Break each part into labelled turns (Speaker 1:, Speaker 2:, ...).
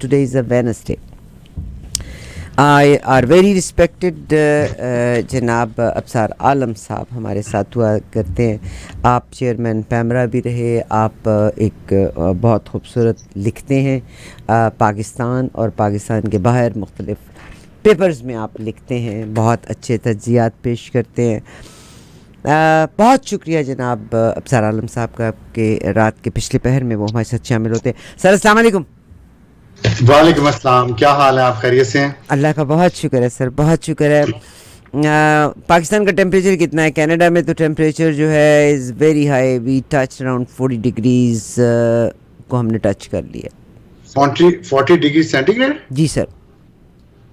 Speaker 1: Today is a Wednesday. Our very respected جناب ابصار عالم صاحب ہمارے ساتھ ہوا کرتے ہیں. آپ چیئرمین پیمرا بھی رہے. آپ ایک بہت خوبصورت لکھتے ہیں. پاکستان اور پاکستان کے باہر مختلف پیپرز میں آپ لکھتے ہیں. بہت اچھے تجزیات پیش کرتے ہیں. بہت شکریہ جناب ابصار عالم صاحب کا کہ رات کے پچھلے پہر میں وہ ہمارے ساتھ شامل ہوتے ہیں. سر السلام علیکم.
Speaker 2: وعلیکم السلام. کیا حال ہے؟ آپ خیریت سے ہیں؟
Speaker 1: اللہ کا بہت شکر ہے سر, بہت شکر ہے. پاکستان کا ٹیمپریچر کتنا ہے؟ کینیڈا میں تو ٹیمپریچر جو ہے is very high. We touch around 40 degrees کو ہم نے ٹچ کر لیا.
Speaker 2: 40 ڈگری سینٹی گریڈ؟
Speaker 1: جی سر.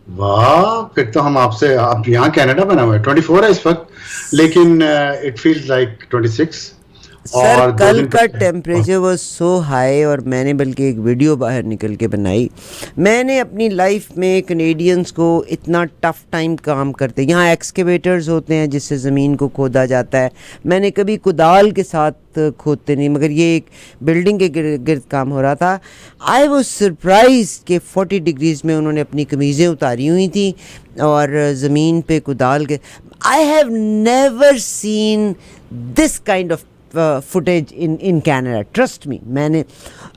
Speaker 2: واہ, پھر تو ہم آپ یہاں کینیڈا بنا ہوا ہے 24 ہے اس وقت, لیکن اٹ فیلز لائک 26.
Speaker 1: سر کل کا ٹیمپریچر واز سو ہائی, اور میں نے بلکہ ایک ویڈیو باہر نکل کے بنائی. میں نے اپنی لائف میں کینیڈینس کو اتنا ٹف ٹائم کام کرتے, یہاں ایکسکیویٹرز ہوتے ہیں جس سے زمین کو کھودا جاتا ہے. میں نے کبھی کدال کے ساتھ کھودتے نہیں, مگر یہ ایک بلڈنگ کے گرد کام ہو رہا تھا. آئی واز سرپرائز کہ 40 ڈگریز میں انہوں نے اپنی قمیضیں اتاری ہوئی تھیں اور زمین پہ کدال کے. I have never seen this kind of footage in Canada, trust me. میں نے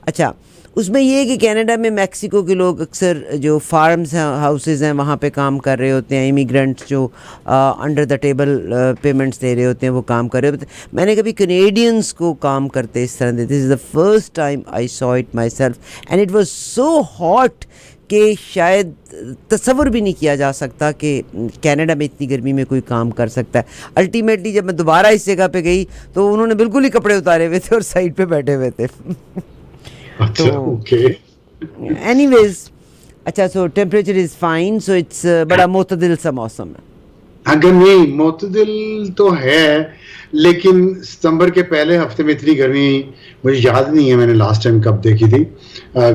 Speaker 1: اچھا اس میں یہ کہ کینیڈا میں میکسیکو کے لوگ اکثر جو فارمز ہیں, ہاؤسز ہیں, وہاں پہ کام کر رہے ہوتے ہیں. امیگرینٹس جو انڈر دا ٹیبل پیمنٹس دے رہے ہوتے ہیں وہ کام کر رہے ہوتے ہیں. میں نے کبھی کینیڈینس کو کام کرتے اس طرح دیتے. This is the first time I saw it myself and it was so hot کہ شاید تصور بھی نہیں کیا جا سکتا کہ کینیڈا میں اتنی گرمی میں کوئی کام کر سکتا ہے. الٹیمیٹلی جب میں دوبارہ اس جگہ پہ گئی تو انہوں نے بالکل ہی کپڑے اتارے ہوئے تھے اور سائڈ پہ بیٹھے ہوئے تھے. تو اینی ویز اچھا, so temperature is fine, so it's بڑا معتدل سا موسم ہے.
Speaker 2: اگر نہیں معتدل تو ہے, لیکن ستمبر کے پہلے ہفتے میں اتنی گرمی مجھے یاد نہیں ہے میں نے لاسٹ ٹائم کب دیکھی تھی.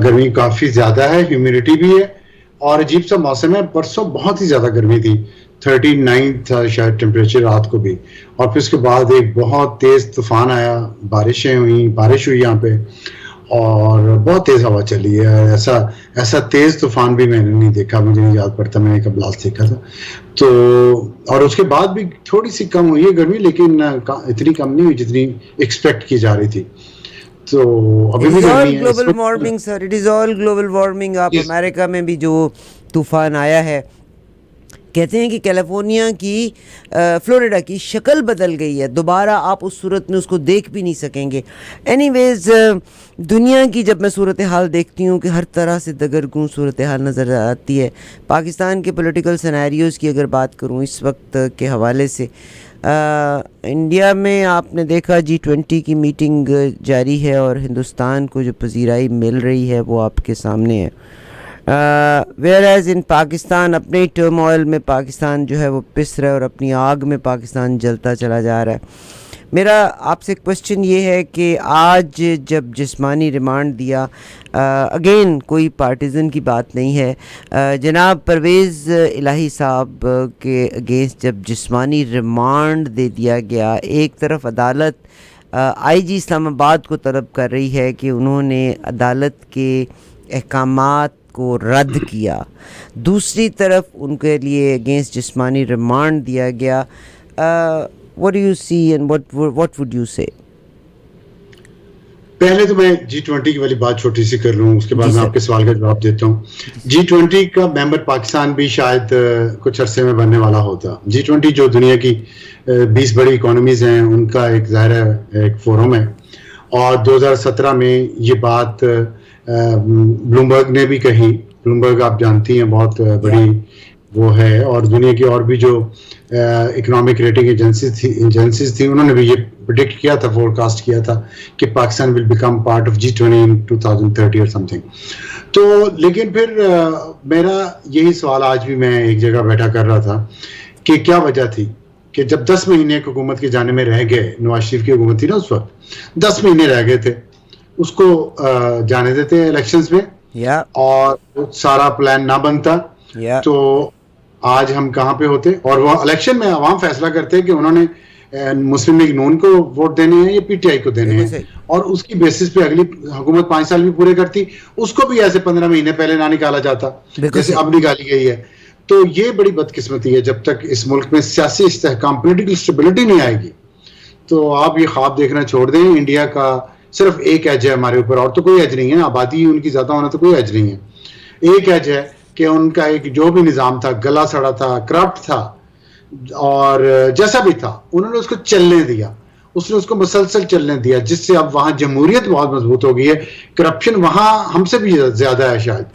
Speaker 2: گرمی کافی زیادہ ہے, ہیومیڈیٹی بھی ہے, اور عجیب سا موسم ہے. پرسوں بہت ہی زیادہ گرمی تھی, 39 تھا شاید ٹیمپریچر رات کو بھی, اور پھر اس کے بعد ایک بہت تیز طوفان آیا, بارش ہوئی یہاں پہ, اور بہت تیز ہوا چلی ہے. ایسا تیز طوفان بھی میں نے نہیں دیکھا, مجھے نہیں یاد پڑتا میں نے کب لاسٹ دیکھا تھا. تو اور اس کے بعد بھی تھوڑی سی کم ہوئی ہے گرمی, لیکن اتنی کم نہیں ہوئی جتنی ایکسپیکٹ کی جا رہی تھی. تو ابھی بھی گرمی ہے.
Speaker 1: Global warming sir, it is all global warming. آپ امریکہ میں بھی جو طوفان آیا ہے, کہتے ہیں کہ کیلیفورنیا کی فلوریڈا کی شکل بدل گئی ہے. دوبارہ آپ اس صورت میں اس کو دیکھ بھی نہیں سکیں گے. اینی ویز دنیا کی جب میں صورتحال دیکھتی ہوں کہ ہر طرح سے دگرگوں صورتحال نظر آتی ہے. پاکستان کے پولیٹیکل سینیریوز کی اگر بات کروں اس وقت کے حوالے سے, انڈیا میں آپ نے دیکھا G20 کی میٹنگ جاری ہے اور ہندوستان کو جو پذیرائی مل رہی ہے وہ آپ کے سامنے ہے. ویئر ایز ان پاکستان اپنے ہی ٹرموائل میں پاکستان جو ہے وہ پس رہا ہے اور اپنی آگ میں پاکستان جلتا چلا جا رہا ہے. میرا آپ سے کوشچن یہ ہے کہ آج جب جسمانی ریمانڈ دیا, اگین کوئی پارٹیزن کی بات نہیں ہے, جناب پرویز الہی صاحب کے اگینسٹ جب جسمانی ریمانڈ دے دیا گیا, ایک طرف عدالت آئی جی اسلام آباد کو طلب کر رہی ہے کہ انہوں نے عدالت کے احکامات کو رد کیا, دوسری طرف ان کے لیے اگینسٹ جسمانی ریمانڈ دیا گیا. what do you see and what would you say?
Speaker 2: پہلے تو میں G20 کی والی بات چھوٹی سی کر لوں, اس کے بعد میں آپ کے سوال کا جواب دیتا ہوں. G20 کا ممبر پاکستان بھی شاید کچھ عرصے میں بننے والا ہوتا. G20 جو دنیا کی 20 بڑی اکانومیز ہیں ان کا ایک ظاہر ایک فورم ہے, اور 2017 میں یہ بات بلومبرگ نے بھی کہی. بلومبرگ آپ جانتی ہیں بہت بڑی وہ ہے, اور دنیا کی اور بھی جو اکنامک ریٹنگ ایجنسیز تھیں انہوں نے بھی یہ پریڈکٹ کیا تھا, فور کاسٹ کیا تھا کہ Pakistan will become part of G20 in 2030 اور سم تھنگ. تو لیکن پھر میرا یہی سوال آج بھی میں ایک جگہ بیٹھا کر رہا تھا کہ کیا وجہ تھی کہ جب 10 مہینے حکومت کے جانے میں رہ گئے, نواز شریف کی حکومت تھی نا اس وقت, 10 مہینے رہ گئے تھے, اس کو جانے دیتے الیکشنز میں, اور سارا پلان نہ بنتا تو آج ہم کہاں پہ ہوتے. اور وہ الیکشن میں عوام فیصلہ کرتے کہ انہوں نے مسلم لیگ نون کو ووٹ دینے ہیں یا پی ٹی آئی کو دینے ہیں, اور اس کی بیسس پہ اگلی حکومت 5 سال بھی پورے کرتی, اس کو بھی ایسے 15 مہینے پہلے نہ نکالا جاتا جیسے اب نکالی گئی ہے. تو یہ بڑی بدقسمتی ہے. جب تک اس ملک میں سیاسی استحکام, پولیٹیکل اسٹیبلٹی نہیں آئے گی, تو آپ یہ خواب دیکھنا چھوڑ دیں. انڈیا کا صرف ایک ایج ہے ہمارے اوپر, اور تو کوئی ایج نہیں ہے. آبادی ان کی زیادہ ہونا تو کوئی ایج نہیں ہے. ایک ایج ہے کہ ان کا ایک جو بھی نظام تھا گلا سڑا تھا, کرپٹ تھا, اور جیسا بھی تھا انہوں نے اس کو چلنے دیا, اس نے اس کو مسلسل چلنے دیا, جس سے اب وہاں جمہوریت بہت مضبوط ہو گئی ہے. کرپشن وہاں ہم سے بھی زیادہ ہے شاید,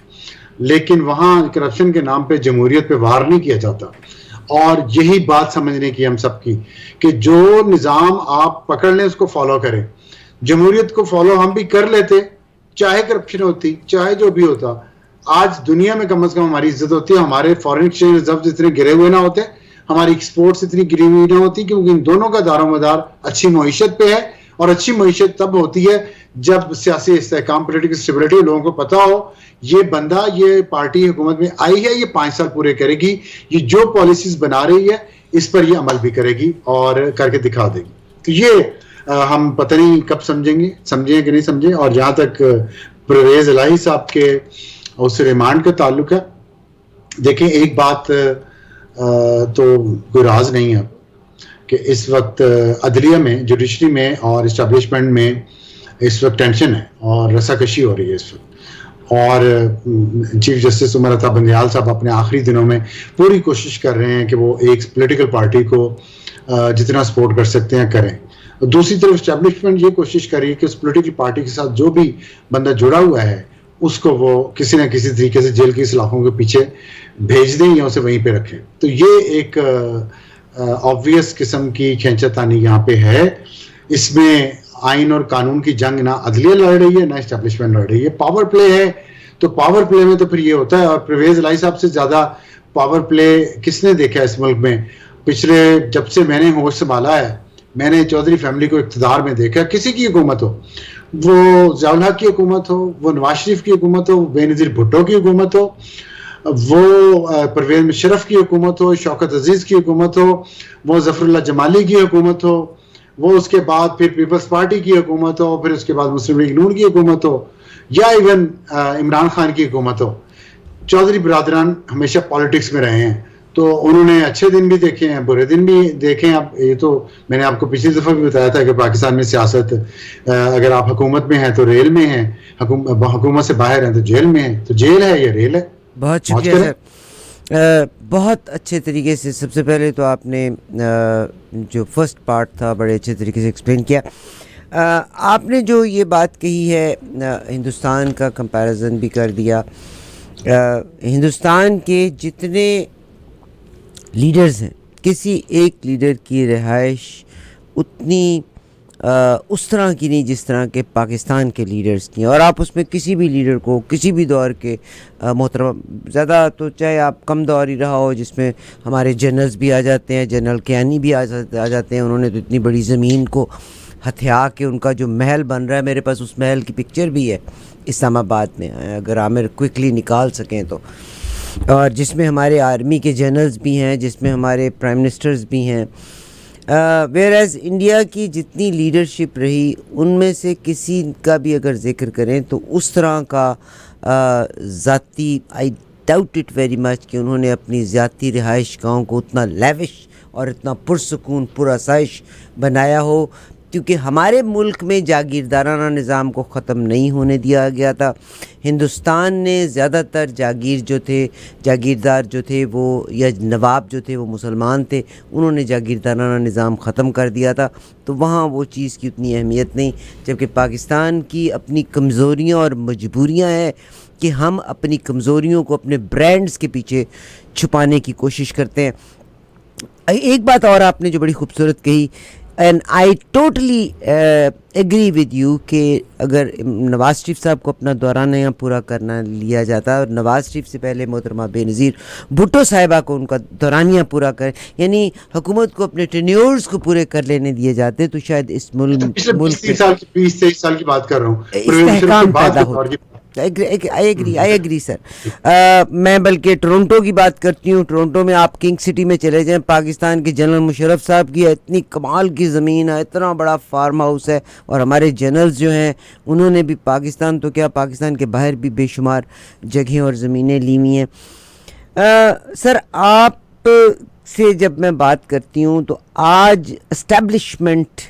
Speaker 2: لیکن وہاں کرپشن کے نام پہ جمہوریت پہ وار نہیں کیا جاتا. اور یہی بات سمجھنے کی ہم سب کی کہ جو نظام آپ پکڑ لیں اس کو فالو کریں. جمہوریت کو فالو ہم بھی کر لیتے, چاہے کرپشن ہوتی, چاہے جو بھی ہوتا. آج دنیا میں کم از کم ہماری عزت ہوتی ہے. ہمارے فورن ایکسچینج ریزروز اتنے گرے ہوئے نہ ہوتے, ہماری ایکسپورٹس اتنی گری ہوئی نہ ہوتی, کیونکہ ان دونوں کا دار و مدار اچھی معیشت پہ ہے. اور اچھی معیشت تب ہوتی ہے جب سیاسی استحکام, پولیٹیکل اسٹیبلٹی, لوگوں کو پتا ہو یہ بندہ, یہ پارٹی حکومت میں آئی ہے, یہ 5 سال پورے کرے گی, یہ جو پالیسیز بنا رہی ہے اس پر یہ عمل بھی کرے گی اور کر کے دکھا دے گی. تو یہ ہم پتہ نہیں کب سمجھیں کہ نہیں سمجھیں. اور جہاں تک پرویز الہی صاحب کے اس ریمانڈ کا تعلق ہے, دیکھیں ایک بات تو کوئی راز نہیں ہے کہ اس وقت عدلیہ میں, جوڈیشری میں اور اسٹیبلشمنٹ میں اس وقت ٹینشن ہے اور رساکشی ہو رہی ہے اس وقت. اور چیف جسٹس عمر عطا بندیال صاحب اپنے آخری دنوں میں پوری کوشش کر رہے ہیں کہ وہ ایک پولیٹیکل پارٹی کو جتنا سپورٹ کر سکتے ہیں کریں. دوسری طرف اسٹیبلشمنٹ یہ کوشش کر رہی ہے کہ اس پولیٹیکل پارٹی کے ساتھ جو بھی بندہ جڑا ہوا ہے اس کو وہ کسی نہ کسی طریقے سے جیل کی سلاخوں کے پیچھے بھیج دیں یا اسے وہیں پہ رکھیں. تو یہ ایک آبویس قسم کی کھینچا تانی یہاں پہ ہے. اس میں آئین اور قانون کی جنگ نہ عدلیہ لڑ رہی ہے نہ اسٹیبلشمنٹ لڑ رہی ہے. پاور پلے ہے, تو پاور پلے میں تو پھر یہ ہوتا ہے. اور پرویز الہی صاحب سے زیادہ پاور پلے کس نے دیکھا ہے اس ملک میں؟ پچھلے جب سے میں نے ہوش سنبھالا ہے, میں نے چودھری فیملی کو اقتدار میں دیکھا. کسی کی حکومت ہو, وہ ضیاء الحق کی حکومت ہو, وہ نواز شریف کی حکومت ہو, وہ بے نظیر بھٹو کی حکومت ہو, وہ پرویز مشرف کی حکومت ہو, شوکت عزیز کی حکومت ہو, وہ ظفر اللہ جمالی کی حکومت ہو, وہ اس کے بعد پھر پیپلز پارٹی کی حکومت ہو, پھر اس کے بعد مسلم لیگ نون کی حکومت ہو, یا ایون عمران خان کی حکومت ہو. چودھری برادران ہمیشہ پالیٹکس میں رہے ہیں, تو انہوں نے اچھے دن بھی دیکھے ہیں, برے دن بھی دیکھے ہیں. اب یہ تو میں نے آپ کو پچھلی دفعہ بھی بتایا تھا کہ پاکستان میں سیاست, اگر آپ حکومت میں ہیں تو ریل میں ہیں, حکومت سے باہر ہیں تو جیل میں ہیں. تو جیل ہے یا ریل ہے.
Speaker 1: بہت شکریہ سر, بہت اچھے طریقے سے. سب سے پہلے تو آپ نے جو فرسٹ پارٹ تھا بڑے اچھے طریقے سے ایکسپلین کیا. آپ نے جو یہ بات کہی ہے ہندوستان کا کمپیریزن بھی کر دیا. ہندوستان کے جتنے لیڈرز ہیں, کسی ایک لیڈر کی رہائش اتنی اس طرح کی نہیں جس طرح کے پاکستان کے لیڈرز کی ہیں. اور آپ اس میں کسی بھی لیڈر کو کسی بھی دور کے محترم, زیادہ تو چاہے آپ کم دور ہی رہا ہو جس میں ہمارے جنرلز بھی آ جاتے ہیں, جنرل کیانی بھی آ جاتے ہیں. انہوں نے تو اتنی بڑی زمین کو ہتھیا کے ان کا جو محل بن رہا ہے, میرے پاس اس محل کی پکچر بھی ہے اسلام آباد میں, اگر عامر کوئکلی نکال سکیں تو, اور جس میں ہمارے آرمی کے جنرلز بھی ہیں, جس میں ہمارے پرائم منسٹرز بھی ہیں. ویئر ایز انڈیا کی جتنی لیڈرشپ رہی ان میں سے کسی کا بھی اگر ذکر کریں تو اس طرح کا ذاتی, I doubt it very much کہ انہوں نے اپنی ذاتی رہائش گاہوں کو اتنا لیوش اور اتنا پرسکون پرآسائش بنایا ہو, کیونکہ ہمارے ملک میں جاگیردارانہ نظام کو ختم نہیں ہونے دیا گیا تھا. ہندوستان نے زیادہ تر جاگیردار جو تھے وہ, یا نواب جو تھے وہ مسلمان تھے, انہوں نے جاگیردارانہ نظام ختم کر دیا تھا. تو وہاں وہ چیز کی اتنی اہمیت نہیں, جبکہ پاکستان کی اپنی کمزوریاں اور مجبوریاں ہیں کہ ہم اپنی کمزوریوں کو اپنے برانڈز کے پیچھے چھپانے کی کوشش کرتے ہیں. ایک بات اور آپ نے جو بڑی خوبصورت کہی, and I totally agree with you, کہ اگر نواز شریف صاحب کو اپنا دورانہ یہاں پورا کرنا لیا جاتا اور نواز شریف سے پہلے محترمہ بے نظیر بھٹو صاحبہ کو ان کا دورانیہ پورا کریں, یعنی حکومت کو اپنے ٹینیورز کو پورے کر لینے دیے جاتے, تو شاید اس ملک
Speaker 2: 20-23 سال کی بات کر رہا ہوں,
Speaker 1: استحکام پیدا ہوتا. آئی ایگری سر. میں بلکہ ٹورنٹو کی بات کرتی ہوں. ٹورنٹو میں آپ کنگ سٹی میں چلے جائیں, پاکستان کے جنرل مشرف صاحب کی اتنی کمال کی زمین ہے, اتنا بڑا فارم ہاؤس ہے, اور ہمارے جنرلز جو ہیں انہوں نے بھی پاکستان تو کیا پاکستان کے باہر بھی بے شمار جگہیں اور زمینیں لی ہوئی ہیں. سر آپ سے جب میں بات کرتی ہوں تو آج اسٹیبلشمنٹ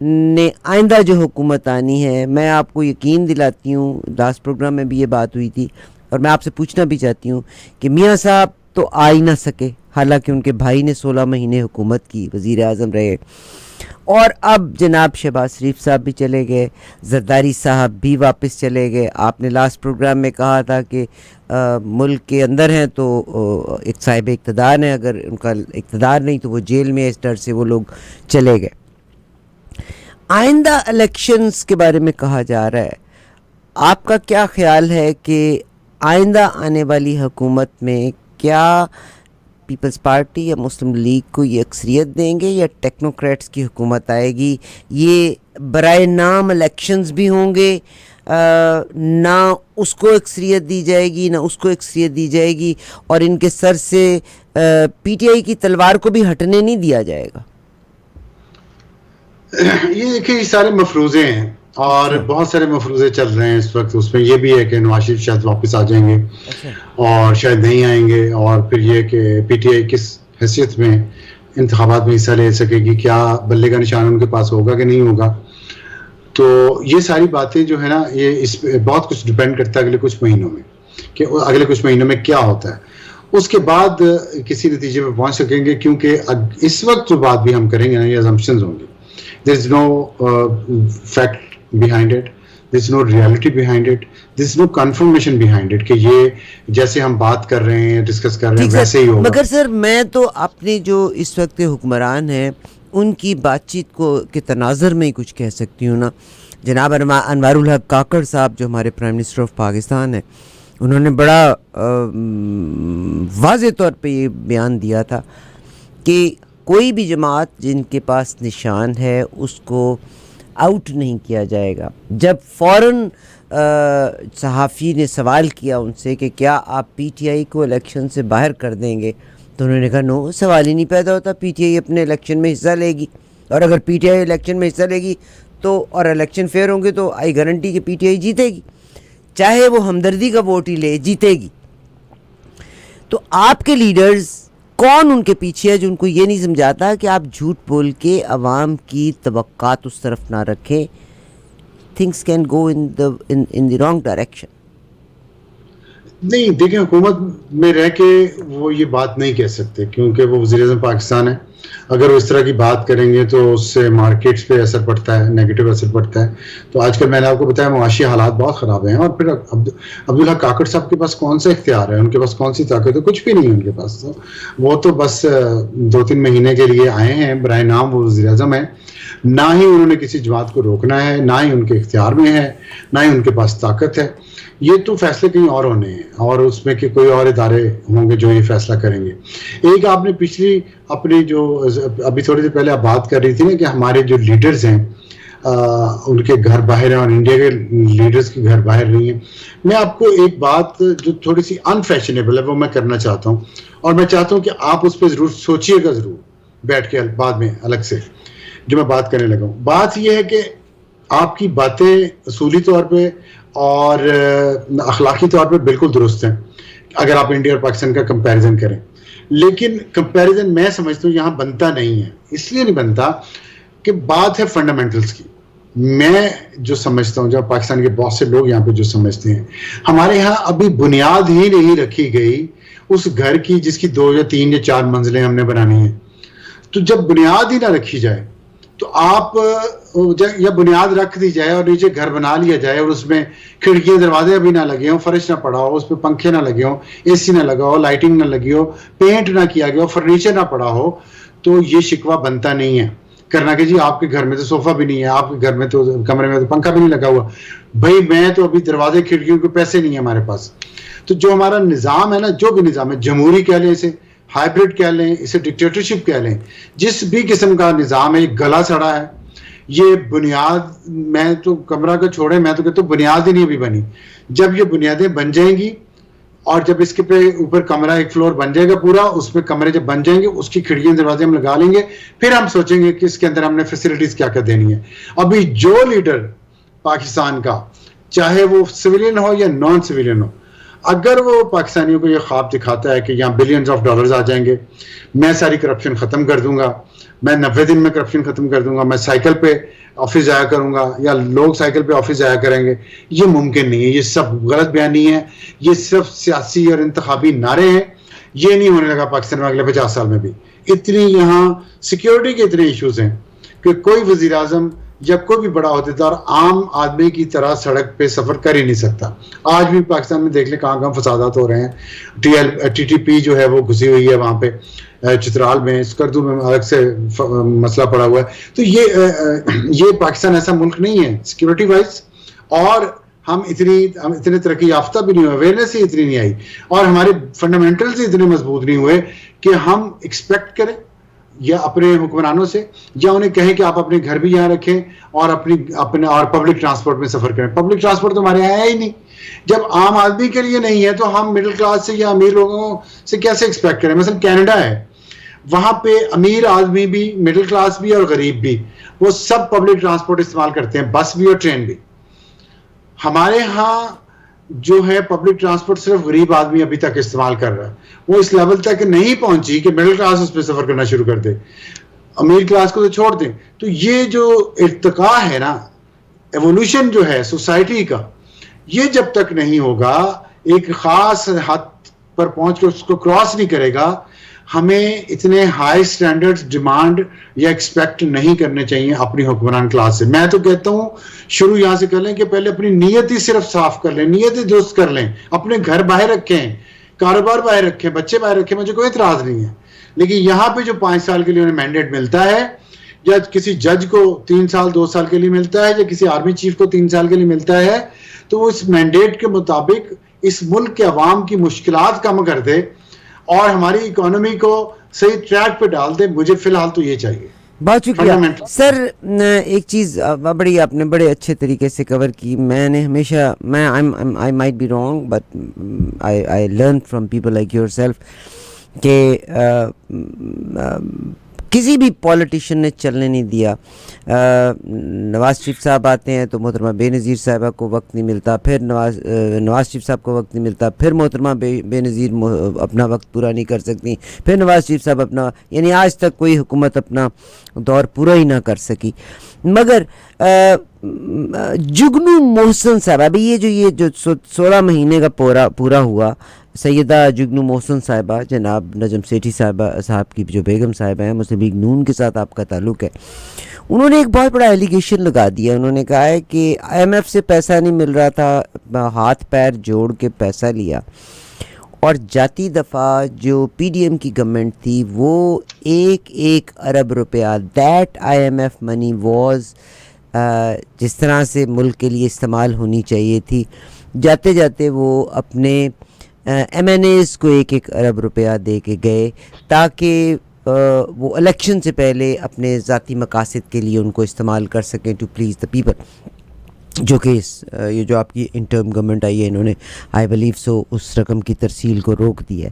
Speaker 1: نے آئندہ جو حکومت آنی ہے, میں آپ کو یقین دلاتی ہوں, لاسٹ پروگرام میں بھی یہ بات ہوئی تھی, اور میں آپ سے پوچھنا بھی چاہتی ہوں کہ میاں صاحب تو آ ہی نہ سکے, حالانکہ ان کے بھائی نے 16 مہینے حکومت کی, وزیر اعظم رہے, اور اب جناب شہباز شریف صاحب بھی چلے گئے, زرداری صاحب بھی واپس چلے گئے. آپ نے لاسٹ پروگرام میں کہا تھا کہ ملک کے اندر ہیں تو ایک صاحب اقتدار ہیں, اگر ان کا اقتدار نہیں تو وہ جیل میں, اس ڈر سے وہ لوگ چلے گئے. آئندہ الیکشنز کے بارے میں کہا جا رہا ہے, آپ کا کیا خیال ہے کہ آئندہ آنے والی حکومت میں کیا پیپلز پارٹی یا مسلم لیگ کو یہ اکثریت دیں گے یا ٹیکنوکریٹس کی حکومت آئے گی؟ یہ برائے نام الیکشنز بھی ہوں گے, نہ اس کو اکثریت دی جائے گی نہ اس کو اکثریت دی جائے گی, اور ان کے سر سے پی ٹی آئی کی تلوار کو بھی ہٹنے نہیں دیا جائے گا.
Speaker 2: یہ دیکھیں یہ سارے مفروضے ہیں, اور بہت سارے مفروضے چل رہے ہیں اس وقت. اس میں یہ بھی ہے کہ نواز شریف شاید واپس آ جائیں گے اور شاید نہیں آئیں گے, اور پھر یہ کہ پی ٹی آئی کس حیثیت میں انتخابات میں حصہ لے سکے گی, کیا بلے کا نشان ان کے پاس ہوگا کہ نہیں ہوگا. تو یہ ساری باتیں جو ہے نا, یہ اس پہ بہت کچھ ڈپینڈ کرتا ہے اگلے کچھ مہینوں میں, کہ اگلے کچھ مہینوں میں کیا ہوتا ہے. اس کے بعد کسی نتیجے پہ پہنچ سکیں گے, کیونکہ اس وقت جو بات بھی ہم کریں گے نا, یہ assumptions ہوں گی. There is no fact behind it. There is no reality behind it. There is no confirmation behind it کہ یہ جیسے ہم بات کر رہے ہیں, ڈسکس کر رہے ہیں, ویسے ہی ہوگا.
Speaker 1: مگر سر میں تو اپنے جو اس وقت حکمران ہیں ان کی بات چیت کو کے تناظر میں ہی کچھ کہہ سکتی ہوں نا. جناب انوار الحق کاکڑ صاحب جو ہمارے پرائم منسٹر آف پاکستان ہیں, انہوں نے بڑا واضح طور پہ یہ بیان دیا تھا کہ کوئی بھی جماعت جن کے پاس نشان ہے اس کو آؤٹ نہیں کیا جائے گا. جب فوراً صحافی نے سوال کیا ان سے کہ کیا آپ پی ٹی آئی کو الیکشن سے باہر کر دیں گے, تو انہوں نے کہا نو, سوال ہی نہیں پیدا ہوتا, پی ٹی آئی اپنے الیکشن میں حصہ لے گی, اور اگر پی ٹی آئی الیکشن میں حصہ لے گی تو اور الیکشن فیئر ہوں گے تو آئی گارنٹی کہ پی ٹی آئی جیتے گی, چاہے وہ ہمدردی کا ووٹ ہی لے, جیتے گی. تو آپ کے لیڈرز کون ان کے پیچھے ہے جو ان کو یہ نہیں سمجھاتا کہ آپ جھوٹ بول کے عوام کی توقعات اس طرف نہ رکھیں, things can go in the wrong direction.
Speaker 2: نہیں دیکھیں, حکومت میں رہ کے وہ یہ بات نہیں کہہ سکتے, کیونکہ وہ وزیر اعظم پاکستان ہے. اگر وہ اس طرح کی بات کریں گے تو اس سے مارکیٹس پہ اثر پڑتا ہے, نیگیٹو اثر پڑتا ہے. تو آج کل میں نے آپ کو بتایا معاشی حالات بہت خراب ہیں, اور پھر عبدالحق کاکڑ صاحب کے پاس کون سا اختیار ہے, ان کے پاس کون سی طاقت ہے, کچھ بھی نہیں ہے ان کے پاس. تو وہ تو بس 2-3 مہینے کے لیے آئے ہیں, برائے نام وہ وزیر اعظم ہیں. نہ ہی انہوں نے کسی جماعت کو روکنا ہے, نہ ہی ان کے اختیار میں ہے, نہ ہی ان کے پاس طاقت ہے. یہ تو فیصلے کہیں اور ہونے ہیں, اور اس میں کہ کوئی اور ادارے ہوں گے جو یہ فیصلہ کریں گے. ایک آپ نے پچھلی اپنی جو ابھی تھوڑی دیر پہلے آپ بات کر رہی تھی نا کہ ہمارے جو لیڈرز ہیں ان کے گھر باہر ہیں اور انڈیا کے لیڈرز کے گھر باہر نہیں ہیں. میں آپ کو ایک بات جو تھوڑی سی انفیشنیبل ہے وہ میں کرنا چاہتا ہوں, اور میں چاہتا ہوں کہ آپ اس پہ ضرور سوچیے گا, ضرور بیٹھ کے بعد میں الگ سے جو میں بات کرنے لگا ہوں. بات یہ ہے کہ آپ کی باتیں اصولی طور پہ اور اخلاقی طور پہ بالکل درست ہیں اگر آپ انڈیا اور پاکستان کا کمپیریزن کریں, لیکن کمپیریزن میں سمجھتا ہوں یہاں بنتا نہیں ہے. اس لیے نہیں بنتا کہ بات ہے فنڈامنٹلز کی. میں جو سمجھتا ہوں, جب پاکستان کے بہت سے لوگ یہاں پہ جو سمجھتے ہیں, ہمارے یہاں ابھی بنیاد ہی نہیں رکھی گئی اس گھر کی جس کی 2 یا 3 یا 4 منزلیں ہم نے بنانی ہیں. تو جب بنیاد ہی نہ رکھی جائے تو آپ یا بنیاد رکھ دی جائے اور نیچے گھر بنا لیا جائے, اور اس میں کھڑکیاں دروازے ابھی نہ لگے ہوں, فرش نہ پڑا ہو, اس پہ پنکھے نہ لگے ہوں, اے سی نہ لگا ہو, لائٹنگ نہ لگی ہو, پینٹ نہ کیا گیا ہو, فرنیچر نہ پڑا ہو, تو یہ شکوہ بنتا نہیں ہے کرنا کہ جی آپ کے گھر میں تو صوفہ بھی نہیں ہے, آپ کے گھر میں تو کمرے میں تو پنکھا بھی نہیں لگا ہوا. بھائی میں تو ابھی دروازے کھڑکیوں کے پیسے نہیں ہیں ہمارے پاس. تو جو ہمارا نظام ہے نا, جو بھی نظام ہے, جمہوری کہہ لیں اسے, ہائیبرڈ کہہ لیں اسے, ڈکٹیٹرشپ کہہ لیں, جس بھی قسم کا نظام ہے, گلا سڑا ہے, یہ بنیاد میں تو کمرہ کا چھوڑے, میں تو کہتا ہوں بنیاد ہی نہیں ابھی بنی. جب یہ بنیادیں بن جائیں گی اور جب اس کے پہ اوپر کمرہ ایک فلور بن جائے گا پورا, اس پہ کمرے جب بن جائیں گے اس کی کھڑکیاں دروازے ہم لگا لیں گے, پھر ہم سوچیں گے کہ اس کے اندر ہم نے فیسلٹیز کیا کیا دینی ہے. ابھی جو لیڈر پاکستان کا, چاہے وہ سویلین ہو یا نان سویلین ہو, اگر وہ پاکستانیوں کو یہ خواب دکھاتا ہے کہ یہاں بلینز آف ڈالرز آ جائیں گے, میں ساری کرپشن ختم کر دوں گا, میں 90 دن میں کرپشن ختم کر دوں گا, میں سائیکل پہ آفس جایا کروں گا یا لوگ سائیکل پہ آفس جایا کریں گے, یہ ممکن نہیں ہے. یہ سب غلط بیانی ہے, یہ صرف سیاسی اور انتخابی نعرے ہیں. یہ نہیں ہونے لگا پاکستان میں اگلے 50 سال میں بھی. اتنی یہاں سیکیورٹی کے اتنے ایشوز ہیں کہ کوئی وزیر اعظم یا کوئی بھی بڑا عہدیدار عام آدمی کی طرح سڑک پہ سفر کر ہی نہیں سکتا. آج بھی پاکستان میں دیکھ لیں کہاں کہاں فسادات ہو رہے ہیں. ٹی ٹی پی جو ہے وہ گھسی ہوئی ہے وہاں پہ چترال میں, اسکردو میں الگ سے مسئلہ پڑا ہوا ہے. تو یہ پاکستان ایسا ملک نہیں ہے سیکیورٹی وائز, اور ہم اتنے ترقی یافتہ بھی نہیں ہوئے, اویئرنیس ہی اتنی نہیں آئی, اور ہمارے فنڈامنٹلز ہی اتنے مضبوط نہیں ہوئے کہ ہم ایکسپیکٹ کریں یا اپنے حکمرانوں سے, یا انہیں کہیں کہ آپ اپنے گھر بھی یہاں رکھیں اور اپنے اور پبلک ٹرانسپورٹ میں سفر کریں. پبلک ٹرانسپورٹ تو ہمارے یہاں ہے ہی نہیں. جب عام آدمی کے لیے نہیں ہے تو ہم مڈل کلاس سے یا امیر لوگوں سے کیسے ایکسپیکٹ کریں؟ مثلا کینیڈا ہے, وہاں پہ امیر آدمی بھی, مڈل کلاس بھی اور غریب بھی, وہ سب پبلک ٹرانسپورٹ استعمال کرتے ہیں, بس بھی اور ٹرین بھی. ہمارے ہاں جو ہے پبلک ٹرانسپورٹ صرف غریب آدمی ابھی تک استعمال کر رہا ہے, وہ اس لیول تک نہیں پہنچی کہ مڈل کلاس اس پہ سفر کرنا شروع کر دے, امیر کلاس کو تو چھوڑ دیں. تو یہ جو ارتقاء ہے نا, ایوولوشن جو ہے سوسائٹی کا, یہ جب تک نہیں ہوگا, ایک خاص حد پر پہنچ کے اس کو کراس نہیں کرے گا, ہمیں اتنے ہائی سٹینڈرڈ ڈیمانڈ یا ایکسپیکٹ نہیں کرنے چاہیے اپنی حکمران کلاس سے. میں تو کہتا ہوں شروع یہاں سے کر لیں کہ پہلے اپنی نیت ہی صرف صاف کر لیں, نیتیں درست کر لیں, اپنے گھر باہر رکھیں, کاروبار باہر رکھیں, بچے باہر رکھیں, مجھے کوئی اعتراض نہیں ہے. لیکن یہاں پہ جو 5 سال کے لیے انہیں مینڈیٹ ملتا ہے, یا کسی جج کو 3 سال 2 سال کے لیے ملتا ہے, یا کسی آرمی چیف کو 3 سال کے لیے ملتا ہے, تو وہ اس مینڈیٹ کے مطابق اس ملک کے عوام کی مشکلات کم کر دے اور ہماری اکانومی کو صحیح ٹریک پہ ڈال دے. مجھے فی الحال تو یہ چاہیے.
Speaker 1: بہت شکریہ سر. ایک چیز بڑی آپ نے بڑے اچھے طریقے سے کور کی. میں نے ہمیشہ I might be wrong but I learn from people like yourself کہ کسی بھی پولیٹیشین نے چلنے نہیں دیا. نواز شریف صاحب آتے ہیں تو محترمہ بے نظیر صاحبہ کو وقت نہیں ملتا, پھر نواز شریف صاحب کو وقت نہیں ملتا, پھر محترمہ بے نظیر اپنا وقت پورا نہیں کر سکتی, پھر نواز شریف صاحب اپنا, یعنی آج تک کوئی حکومت اپنا دور پورا ہی نہ کر سکی. مگر جگنو محسن صاحب, ابھی یہ جو 16 مہینے کا پورا ہوا, سیدہ جگنو محسن صاحبہ, جناب نجم سیٹھی صاحب کی جو بیگم صاحبہ ہیں, مسلم لیگ نون کے ساتھ آپ کا تعلق ہے, انہوں نے ایک بہت بڑا ایلیگیشن لگا دیا. انہوں نے کہا ہے کہ IMF سے پیسہ نہیں مل رہا تھا, ہاتھ پیر جوڑ کے پیسہ لیا, اور جاتی دفعہ جو PDM کی گورنمنٹ تھی وہ 1 ارب روپیہ, دیٹ IMF منی واز جس طرح سے ملک کے لیے استعمال ہونی چاہیے تھی, جاتے جاتے وہ اپنے MNAs کو 1 ارب روپیہ دے کے گئے تاکہ وہ الیکشن سے پہلے اپنے ذاتی مقاصد کے لیے ان کو استعمال کر سکیں ٹو پلیز دا پیپل. جو کہ یہ جو آپ کی انٹرم گورنمنٹ آئی ہے, انہوں نے آئی بلیو سو اس رقم کی ترسیل کو روک دیا ہے.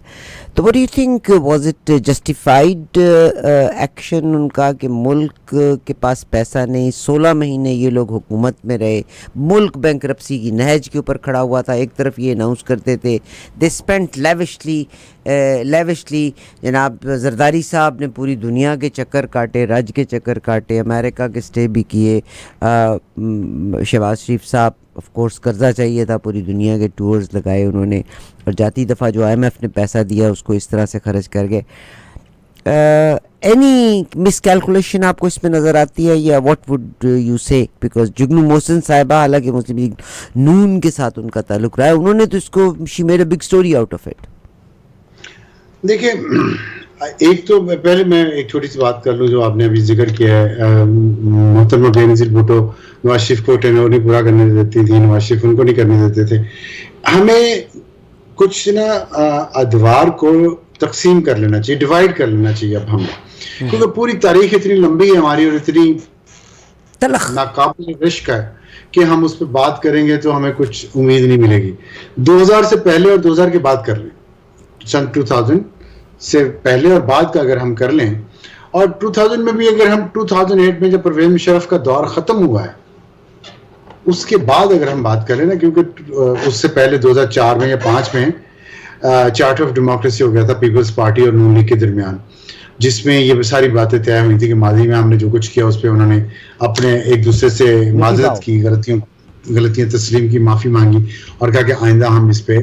Speaker 1: تو what you think, was it justified action ان کا کہ ملک کے پاس پیسہ نہیں, 16 مہینے یہ لوگ حکومت میں رہے, ملک بینکرپسی کی نہج کے اوپر کھڑا ہوا تھا, ایک طرف یہ اناؤنس کرتے تھے دے اسپینٹ لیوشلی. جناب زرداری صاحب نے پوری دنیا کے چکر کاٹے, رج کے چکر کاٹے, امریکہ کے اسٹے بھی کیے. شہباز شریف صاحب آف کورس قرضہ چاہیے تھا, پوری دنیا کے ٹورز لگائے انہوں نے, اور جاتی دفعہ جو IMF نے پیسہ دیا اس کو اس طرح سے خرچ کر گئے. اینی مس کیلکولیشن آپ کو اس میں نظر آتی ہے, یا واٹ وڈ یو سے, بیکاز جگنو محسن صاحبہ حالانکہ مسلم لیگ نون کے ساتھ ان کا تعلق رہا ہے, انہوں نے تو اس کو she made a big story out of it.
Speaker 2: دیکھیں, ایک تو پہلے میں ایک چھوٹی سی بات کر لوں جو آپ نے ابھی ذکر کیا ہے. محترمہ بے نظیر بھٹو نواز شریف کو ٹینور نہیں پورا کرنے دیتی تھی, نواز شریف ان کو نہیں کرنے دیتے تھے. ہمیں کچھ نا ادوار کو تقسیم کر لینا چاہیے, ڈیوائڈ کر لینا چاہیے اب ہمیں, کیونکہ پوری تاریخ اتنی لمبی ہے ہماری اور اتنی
Speaker 1: تلخ
Speaker 2: ناقابل رشک ہے کہ ہم اس پہ بات کریں گے تو ہمیں کچھ امید نہیں ملے گی. 2000 سے پہلے اور 2000 کے بعد کر لیں, سن 2000 سے پہلے اور بعد کا اگر ہم کر لیں, اور 2000 میں بھی اگر ہم 2008 میں جب پرویز مشرف کا دور ختم ہوا ہے اس کے بعد اگر ہم بات کریں نا, کیونکہ اس سے پہلے 2004 میں یا 2005 میں چارٹر آف ڈیموکریسی ہو گیا تھا پیپلز پارٹی اور نون لیگ کے درمیان, جس میں یہ ساری باتیں طے ہوئی تھی کہ ماضی میں ہم نے جو کچھ کیا اس پہ انہوں نے اپنے ایک دوسرے سے معذرت کی, غلطیاں تسلیم کی, معافی مانگی اور کہا کہ آئندہ ہم اس پہ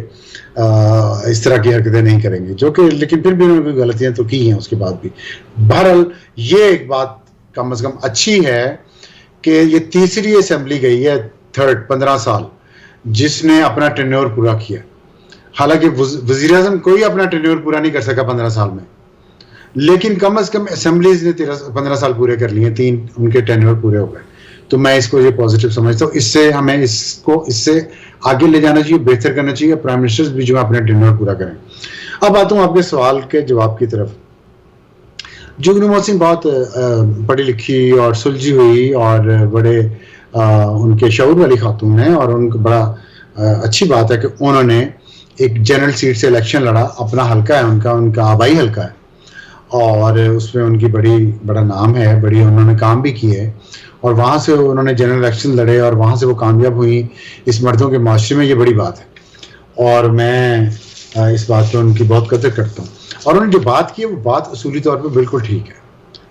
Speaker 2: اس طرح کی حرکتیں نہیں کریں گے, جو کہ لیکن پھر بھی انہوں نے غلطیاں تو کی ہیں اس کے بعد بھی. بہرحال یہ ایک بات کم از کم اچھی ہے کہ یہ تیسری اسمبلی گئی ہے 15 سال جس نے اپنا ٹینیور پورا کیا. حالانکہ وزیر اعظم کوئی اپنا ٹینیور پورا نہیں کر سکا 15 سال میں, لیکن کم از کم اسمبلیز نے 15 سال پورے کر لیے, 3 ان کے ٹینیور پورے ہو گئے. تو میں اس کو یہ پازیٹیو سمجھتا ہوں, اس سے ہمیں اس سے آگے لے جانا چاہیے, بہتر کرنا چاہیے, پرائم منسٹرز بھی جو ہے اپنا ٹینیور پورا کریں. اب آتا ہوں آپ کے سوال کے جواب کی طرف. جگنو محسن بہت پڑھی لکھی اور سلجھی ہوئی اور بڑے ان کے شعور والی خاتون ہیں, اور ان کو بڑا اچھی بات ہے کہ انہوں نے ایک جنرل سیٹ سے الیکشن لڑا. اپنا حلقہ ہے ان کا آبائی حلقہ ہے, اور اس میں ان کی بڑا نام ہے, بڑی انہوں نے کام بھی کیے, اور وہاں سے انہوں نے جنرل الیکشن لڑے اور وہاں سے وہ کامیاب ہوئی. اس مردوں کے معاشرے میں یہ بڑی بات ہے, اور میں اس بات پہ ان کی بہت قدر کرتا ہوں. اور انہوں نے جو بات کی ہے وہ بات اصولی طور پہ بالکل ٹھیک ہے,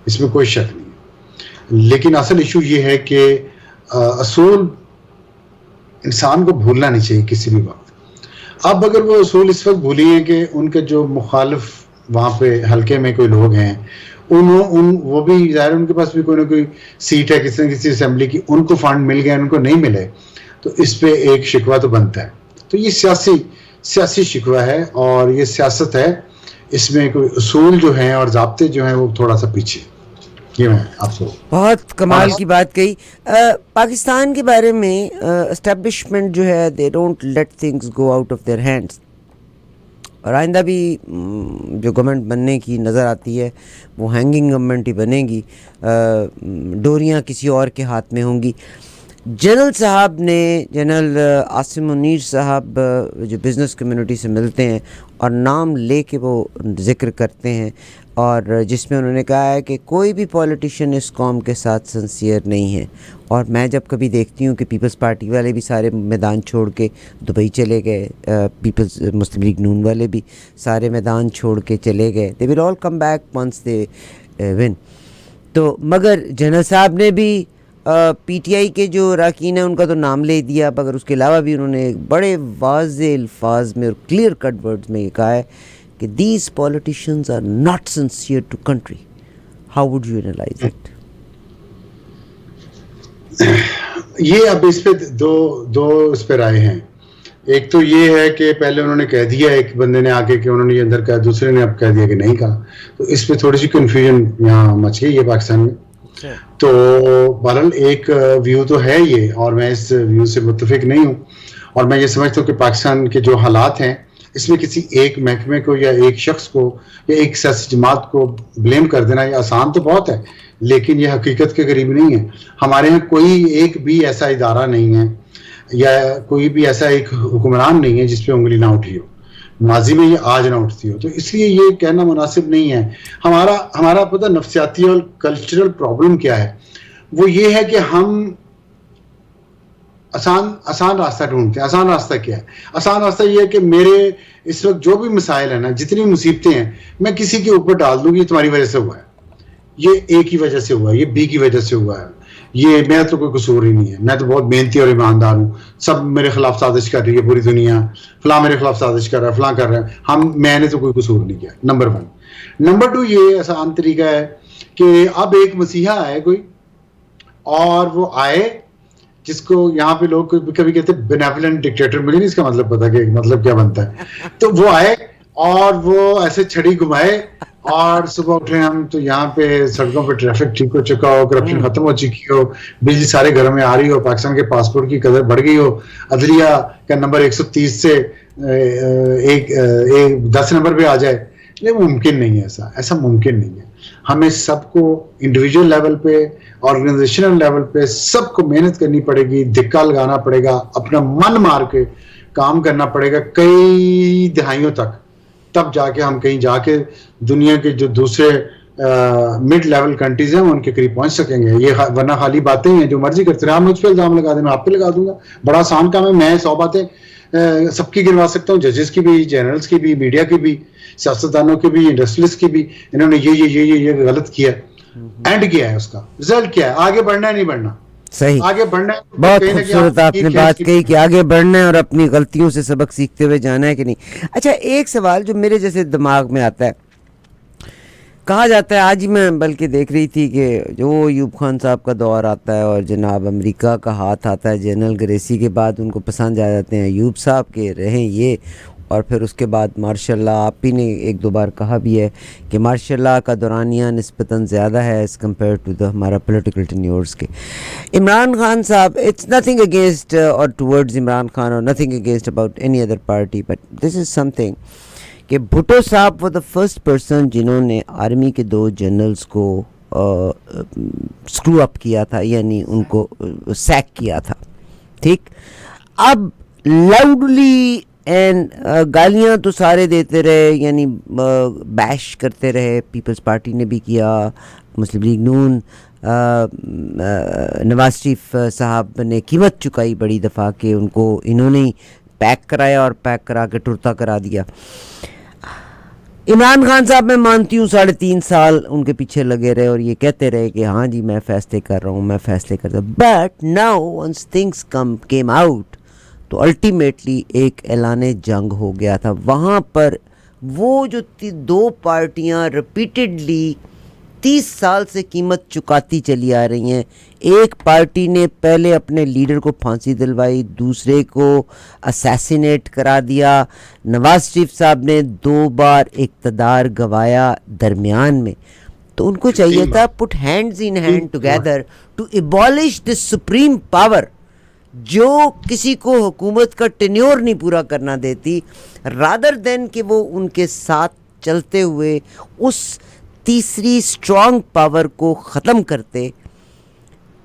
Speaker 2: اس میں کوئی شک نہیں ہے. لیکن اصل ایشو یہ ہے کہ اصول انسان کو بھولنا نہیں چاہیے کسی بھی وقت. اب اگر وہ اصول اس وقت بھولی ہیں کہ ان کے جو مخالف وہاں پہ حلقے میں کوئی لوگ ہیں, وہ بھی ظاہر ان کے پاس بھی کوئی نہ کوئی سیٹ ہے کسی نہ کسی اسمبلی کی, ان کو فنڈ مل گئے, ان کو نہیں ملے, تو اس پہ ایک شکوہ تو بنتا ہے. تو یہ سیاسی شکوہ ہے اور یہ سیاست ہے, اس میں کوئی اصول جو ہیں اور ضابطے جو ہیں وہ تھوڑا سا پیچھے. یہ میں آپ کو
Speaker 1: بہت کمال کی بات کہی. پاکستان کے بارے میں اسٹیبلشمنٹ جو ہے they don't let things go out of their hands, اور آئندہ بھی جو گورنمنٹ بننے کی نظر آتی ہے وہ ہینگنگ گورنمنٹ ہی بنے گی, ڈوریاں کسی اور کے ہاتھ میں ہوں گی. جنرل عاصم منیر صاحب جو بزنس کمیونٹی سے ملتے ہیں اور نام لے کے وہ ذکر کرتے ہیں, اور جس میں انہوں نے کہا ہے کہ کوئی بھی پولیٹیشین اس قوم کے ساتھ سنسیئر نہیں ہے. اور میں جب کبھی دیکھتی ہوں کہ پیپلز پارٹی والے بھی سارے میدان چھوڑ کے دبئی چلے گئے, پیپلز مسلم لیگ نون والے بھی سارے میدان چھوڑ کے چلے گئے, they will all come back once they won. تو مگر جنرل صاحب نے بھی پی ٹی آئی کے جو اراکین ہیں ان کا تو نام لے دیا, مگر اس کے علاوہ بھی انہوں نے بڑے واضح الفاظ میں اور کلیئر کٹ ورڈز میں یہ کہا ہے کہ these politicians are not sincere to country. How would you analyse it?
Speaker 2: یہ اب اس پہ دو اس پہ رائے ہیں. ایک تو یہ ہے کہ پہلے انہوں نے کہہ دیا, ایک بندے نے آ کے کہ انہوں نے یہ اندر کہا, دوسرے نے اب کہہ دیا کہ نہیں کہا, تو اس پہ تھوڑی سی کنفیوژن یہاں مچ گئی ہے پاکستان میں. تو بہرحال ایک ویو تو ہے یہ, اور میں اس ویو سے متفق نہیں ہوں, اور میں یہ سمجھتا ہوں کہ پاکستان کے جو حالات ہیں اس میں کسی ایک محکمے کو یا ایک شخص کو یا ایک سیاسی جماعت کو بلیم کر دینا یہ آسان تو بہت ہے, لیکن یہ حقیقت کے قریب نہیں ہے. ہمارے یہاں کوئی ایک بھی ایسا ادارہ نہیں ہے یا کوئی بھی ایسا ایک حکمران نہیں ہے جس پہ انگلی نہ اٹھی ہو, ماضی میں یہ آج نہ اٹھتی ہو. تو اس لیے یہ کہنا مناسب نہیں ہے. ہمارا پتہ نفسیاتی اور کلچرل پرابلم کیا ہے, وہ یہ ہے کہ ہم آسان راستہ ڈھونڈتے ہیں. آسان راستہ کیا ہے؟ آسان راستہ یہ ہے کہ میرے اس وقت جو بھی مسائل ہیں نا, جتنی مصیبتیں ہیں, میں کسی کے اوپر ڈال دوں گی تمہاری وجہ سے ہوا ہے, یہ اے کی وجہ سے ہوا ہے, یہ بی کی وجہ سے ہوا ہے, یہ میرا تو کوئی قصور ہی نہیں ہے, میں تو بہت محنتی اور ایماندار ہوں, سب میرے خلاف سازش کر رہی ہے پوری دنیا, فلاں میرے خلاف سازش کر رہا ہے, فلاں کر رہا ہے, میں نے تو کوئی قصور نہیں کیا. نمبر 1. نمبر 2 یہ آسان طریقہ ہے کہ اب ایک مسیحا آئے کوئی, اور وہ آئے جس کو یہاں پہ لوگ کبھی کہتے ہیں بینیولنٹ ڈکٹیٹر, مجھے نہیں اس کا مطلب پتا کہ مطلب کیا بنتا ہے. تو وہ آئے اور وہ ایسے چھڑی گھمائے, اور صبح اٹھے ہم تو یہاں پہ سڑکوں پہ ٹریفک ٹھیک ہو چکا ہو, کرپشن ختم ہو چکی ہو, بجلی سارے گھروں میں آ رہی ہو, پاکستان کے پاسپورٹ کی قدر بڑھ گئی ہو, عدلیہ کا نمبر 130 سے 10 نمبر پہ آ جائے, یہ ممکن نہیں ہے، ایسا ممکن نہیں ہے. ہمیں سب کو انڈیویجول لیول پہ، آرگنائزیشنل لیول پہ سب کو محنت کرنی پڑے گی، دھکا لگانا پڑے گا، اپنا من مار کے کام کرنا پڑے گا کئی دہائیوں تک، تب جا کے ہم کہیں جا کے دنیا کے جو دوسرے مڈ لیول کنٹریز ہیں ان کے قریب پہنچ سکیں گے. یہ ورنہ خالی باتیں ہیں، جو مرضی کرتے رہے. آپ مجھ پہ الزام لگا دیں، میں آپ پہ لگا دوں گا، بڑا آسان کام ہے. میں 100 باتیں سب کی گنوا سکتا ہوں، ججز کی بھی، جرنلز کی بھی، میڈیا کی بھی، سیاستدانوں کی بھی، انڈسٹریلسٹ کی بھی. انہوں نے یہ غلط کیا، اینڈ کیا ہے، اس کا رزلٹ کیا ہے؟ آگے بڑھنا ہے نہیں بڑھنا؟
Speaker 1: صحیح،
Speaker 2: آگے بڑھنا ہے.
Speaker 1: بہت خوبصورت آپ نے بات کہی کہ آگے بڑھنا ہے اور اپنی غلطیوں سے سبق سیکھتے ہوئے جانا ہے کہ نہیں. اچھا، ایک سوال جو میرے جیسے دماغ میں آتا ہے، کہا جاتا ہے، آج ہی میں بلکہ دیکھ رہی تھی کہ جو ایوب خان صاحب کا دور آتا ہے اور جناب امریکہ کا ہاتھ آتا ہے جنرل گریسی کے بعد، ان کو پسند آ جاتے ہیں ایوب صاحب کے رہیں یہ، اور پھر اس کے بعد مارشل لاء. آپ ہی نے ایک دو بار کہا بھی ہے کہ مارشل لاء کا دورانیہ نسبتاً زیادہ ہے ایز کمپیئر ٹو دا ہمارا پولیٹیکل ٹینیورس کے. عمران خان صاحب، اٹس نتھنگ اگینسٹ اور ٹورڈز عمران خان اور nothing against about any other party, but this is some thing کہ بھٹو صاحب وہ دا فرسٹ پرسن جنہوں نے آرمی کے 2 جنرلز کو اسکرو اپ کیا تھا، یعنی ان کو سیک کیا تھا. ٹھیک، اب لاؤڈلی اینڈ گالیاں تو سارے دیتے رہے، یعنی بیش کرتے رہے. پیپلز پارٹی نے بھی کیا، مسلم لیگ نون، نواز شریف صاحب نے قیمت چکائی بڑی دفعہ کہ ان کو انہوں نے پیک کرایا اور پیک کرا کے ٹرتا کرا دیا. عمران خان صاحب میں مانتی ہوں 3.5 سال ان کے پیچھے لگے رہے اور یہ کہتے رہے کہ ہاں جی میں فیصلے کر رہا ہوں، میں فیصلے کرتا ہوں. But now once things came out تو الٹیمیٹلی ایک اعلان جنگ ہو گیا تھا. وہاں پر وہ جو 2 پارٹیاں ریپیٹڈلی 30 سال سے قیمت چکاتی چلی آ رہی ہیں، ایک پارٹی نے پہلے اپنے لیڈر کو پھانسی دلوائی، دوسرے کو اسیسینیٹ کرا دیا. نواز شریف صاحب نے 2 بار اقتدار گوایا درمیان میں، تو ان کو چاہیے تھا put hands in hand together to abolish this supreme power جو کسی کو حکومت کا ٹینیور نہیں پورا کرنا دیتی، رادر دین کہ وہ ان کے ساتھ چلتے ہوئے اس تیسری اسٹرانگ پاور کو ختم کرتے.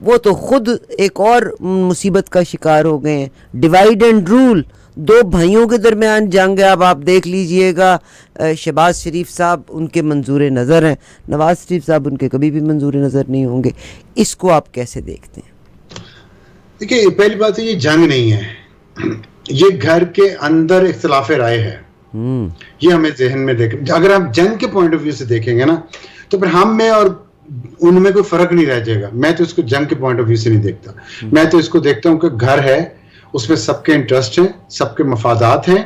Speaker 1: وہ تو خود ایک اور مصیبت کا شکار ہو گئے ہیں. ڈیوائیڈ اینڈ رول، 2 بھائیوں کے درمیان جنگ ہے. اب آپ دیکھ لیجئے گا، شہباز شریف صاحب ان کے منظور نظر ہیں، نواز شریف صاحب ان کے کبھی بھی منظور نظر نہیں ہوں گے. اس کو آپ کیسے دیکھتے ہیں؟
Speaker 2: دیکھیے، پہلی بات یہ جنگ نہیں ہے، یہ گھر کے اندر اختلاف رائے ہے. یہ ہمیں ذہن میں دیکھیں. اگر ہم جنگ کے پوائنٹ آف ویو سے دیکھیں گے نا تو پھر ہم میں اور ان میں کوئی فرق نہیں رہ جائے گا. میں تو اس کو جنگ کے پوائنٹ آف ویو سے نہیں دیکھتا. میں تو اس کو دیکھتا ہوں کہ گھر ہے، اس میں سب کے انٹرسٹ ہیں، سب کے مفادات ہیں،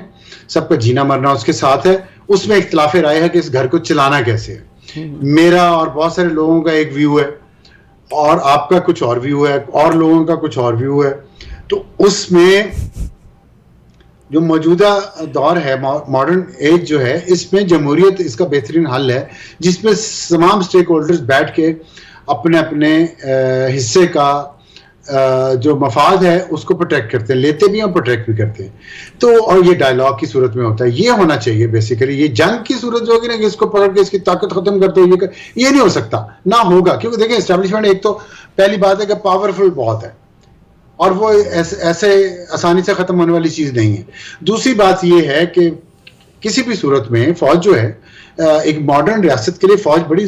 Speaker 2: سب کا جینا مرنا اس کے ساتھ ہے. اس میں اختلاف رائے ہے کہ اس گھر کو چلانا کیسے ہے. میرا اور بہت سارے لوگوں کا ایک ویو ہے اور آپ کا کچھ اور ویو ہے، اور لوگوں کا کچھ اور ویو ہے. تو اس میں جو موجودہ دور ہے، ماڈرن ایج جو ہے، اس میں جمہوریت اس کا بہترین حل ہے، جس میں تمام سٹیک ہولڈرز بیٹھ کے اپنے اپنے حصے کا جو مفاد ہے اس کو پروٹیکٹ کرتے ہیں، لیتے بھی ہیں اور پروٹیکٹ بھی کرتے ہیں. تو اور یہ ڈائلاگ کی صورت میں ہوتا ہے. یہ ہونا چاہیے بیسیکلی. یہ جنگ کی صورت جو ہوگی نا کہ اس کو پکڑ کے اس کی طاقت ختم کرتے ہوئے یہ نہیں ہو سکتا، نہ ہوگا. کیونکہ دیکھیں اسٹیبلشمنٹ ایک تو پہلی بات ہے کہ پاورفل بہت ہے اور وہ ایسے آسانی سے ختم ہونے والی چیز نہیں ہے. دوسری بات یہ ہے کہ کسی بھی صورت میں فوج جو ہے، ایک ماڈرن ریاست کے لیے فوج بڑی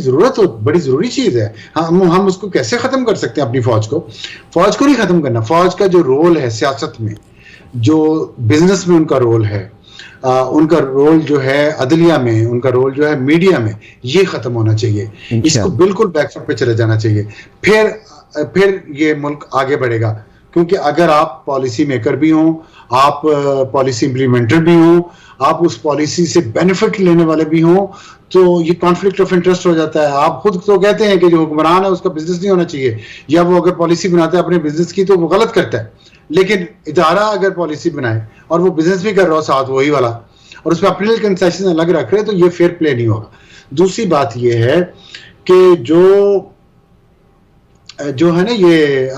Speaker 2: ضروری چیز ہے. ہم اس کو کیسے ختم کر سکتے ہیں؟ اپنی فوج کو نہیں ختم کرنا. فوج کا جو رول ہے سیاست میں، جو بزنس میں ان کا رول ہے، ان کا رول جو ہے عدلیہ میں، ان کا رول جو ہے میڈیا میں، یہ ختم ہونا چاہیے. اس کو بالکل بیک فٹ پہ چلے جانا چاہیے. پھر یہ ملک آگے بڑھے گا. کیونکہ اگر آپ پالیسی میکر بھی ہوں، آپ پالیسی امپلیمنٹر بھی ہوں، آپ اس پالیسی سے بینیفٹ لینے والے بھی ہوں، تو یہ کانفلکٹ آف انٹرسٹ ہو جاتا ہے. آپ خود تو کہتے ہیں کہ جو حکمران ہے اس کا بزنس نہیں ہونا چاہیے، یا وہ اگر پالیسی بناتا ہے اپنے بزنس کی تو وہ غلط کرتا ہے. لیکن ادارہ اگر پالیسی بنائے اور وہ بزنس بھی کر رہا ہو ساتھ وہی والا، اور اس میں اپنے کنسیشن الگ رکھ رہے، تو یہ فیئر پلے نہیں ہوگا. دوسری بات یہ ہے کہ جو ہے نا، یہ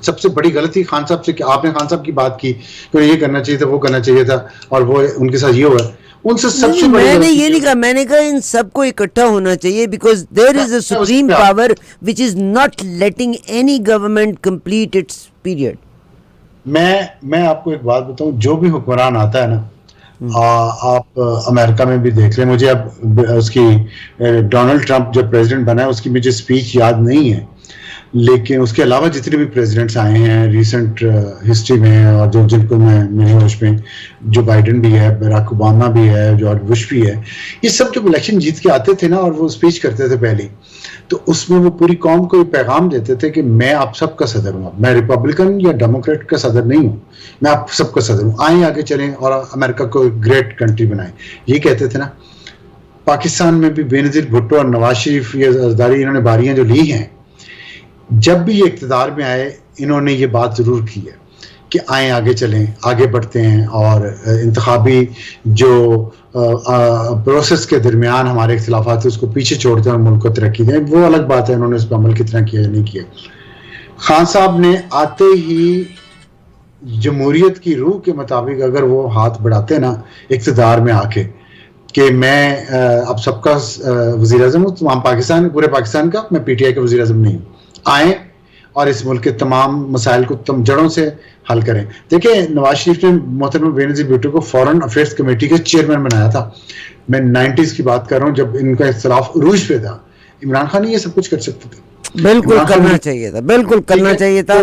Speaker 2: سب سے بڑی غلطی خان صاحب سے، آپ نے خان صاحب کی بات کی کہ یہ کرنا چاہیے تھا، وہ کرنا چاہیے تھا، اور وہ ان کے ساتھ یہ ہوا ہے. ان سے سب سے
Speaker 1: میں نے یہ نہیں کہا, میں نے کہا ان سب کو اکٹھا ہونا چاہیے, because there is a supreme power which is not letting any government complete its period.
Speaker 2: میں آپ کو ایک بات بتاؤں, جو بھی حکمران آتا ہے نا, آپ امریکہ میں بھی دیکھ لیں, مجھے اب اس کی ڈونلڈ ٹرمپ جب پریزیڈنٹ بنا ہے اس کی مجھے اسپیچ یاد نہیں ہے, لیکن اس کے علاوہ جتنے بھی پریزیڈنٹس آئے ہیں ریسنٹ ہسٹری میں, اور جن کو میں میرے ہوش میں, جو بائیڈن بھی ہے, براک اوباما بھی ہے, جارج بش بھی ہے, یہ سب جب الیکشن جیت کے آتے تھے نا اور وہ اسپیچ کرتے تھے پہلے, تو اس میں وہ پوری قوم کو یہ پیغام دیتے تھے کہ میں آپ سب کا صدر ہوں, میں ریپبلکن یا ڈیموکریٹ کا صدر نہیں ہوں, میں آپ سب کا صدر ہوں, آئیں آگے چلیں اور امریکہ کو ایک گریٹ کنٹری بنائیں, یہ کہتے تھے نا. پاکستان میں بھی بے نظیر بھٹو اور نواز شریف یہ زرداری انہوں نے باریاں جو لی ہیں, جب بھی یہ اقتدار میں آئے انہوں نے یہ بات ضرور کی ہے کہ آئیں آگے چلیں, آگے بڑھتے ہیں, اور انتخابی جو پروسیس کے درمیان ہمارے اختلافات ہیں اس کو پیچھے چھوڑتے ہیں اور ملک کو ترقی دیں. وہ الگ بات ہے انہوں نے اس پہ عمل کتنا کیا یا نہیں کیا. خان صاحب نے آتے ہی جمہوریت کی روح کے مطابق اگر وہ ہاتھ بڑھاتے نا اقتدار میں آ کے کہ میں اب سب کا وزیر اعظم ہوں, تمام پاکستان, پورے پاکستان کا, میں پی ٹی آئی کا وزیر اعظم نہیں ہوں, آئیں اور اس ملک کے تمام مسائل کو تم جڑوں سے حل کریں. دیکھیں نواز شریف نے محترم بے نظیر بھٹو کو فورن افیئرس کمیٹی کا چیئرمین بنایا تھا. میں 90s کی بات کر رہا ہوں جب ان کا اختلاف عروج پہ تھا. عمران خان یہ سب کچھ کر سکتے تھے,
Speaker 1: بالکل کرنا چاہیے تھا, بالکل کرنا چاہیے تھا.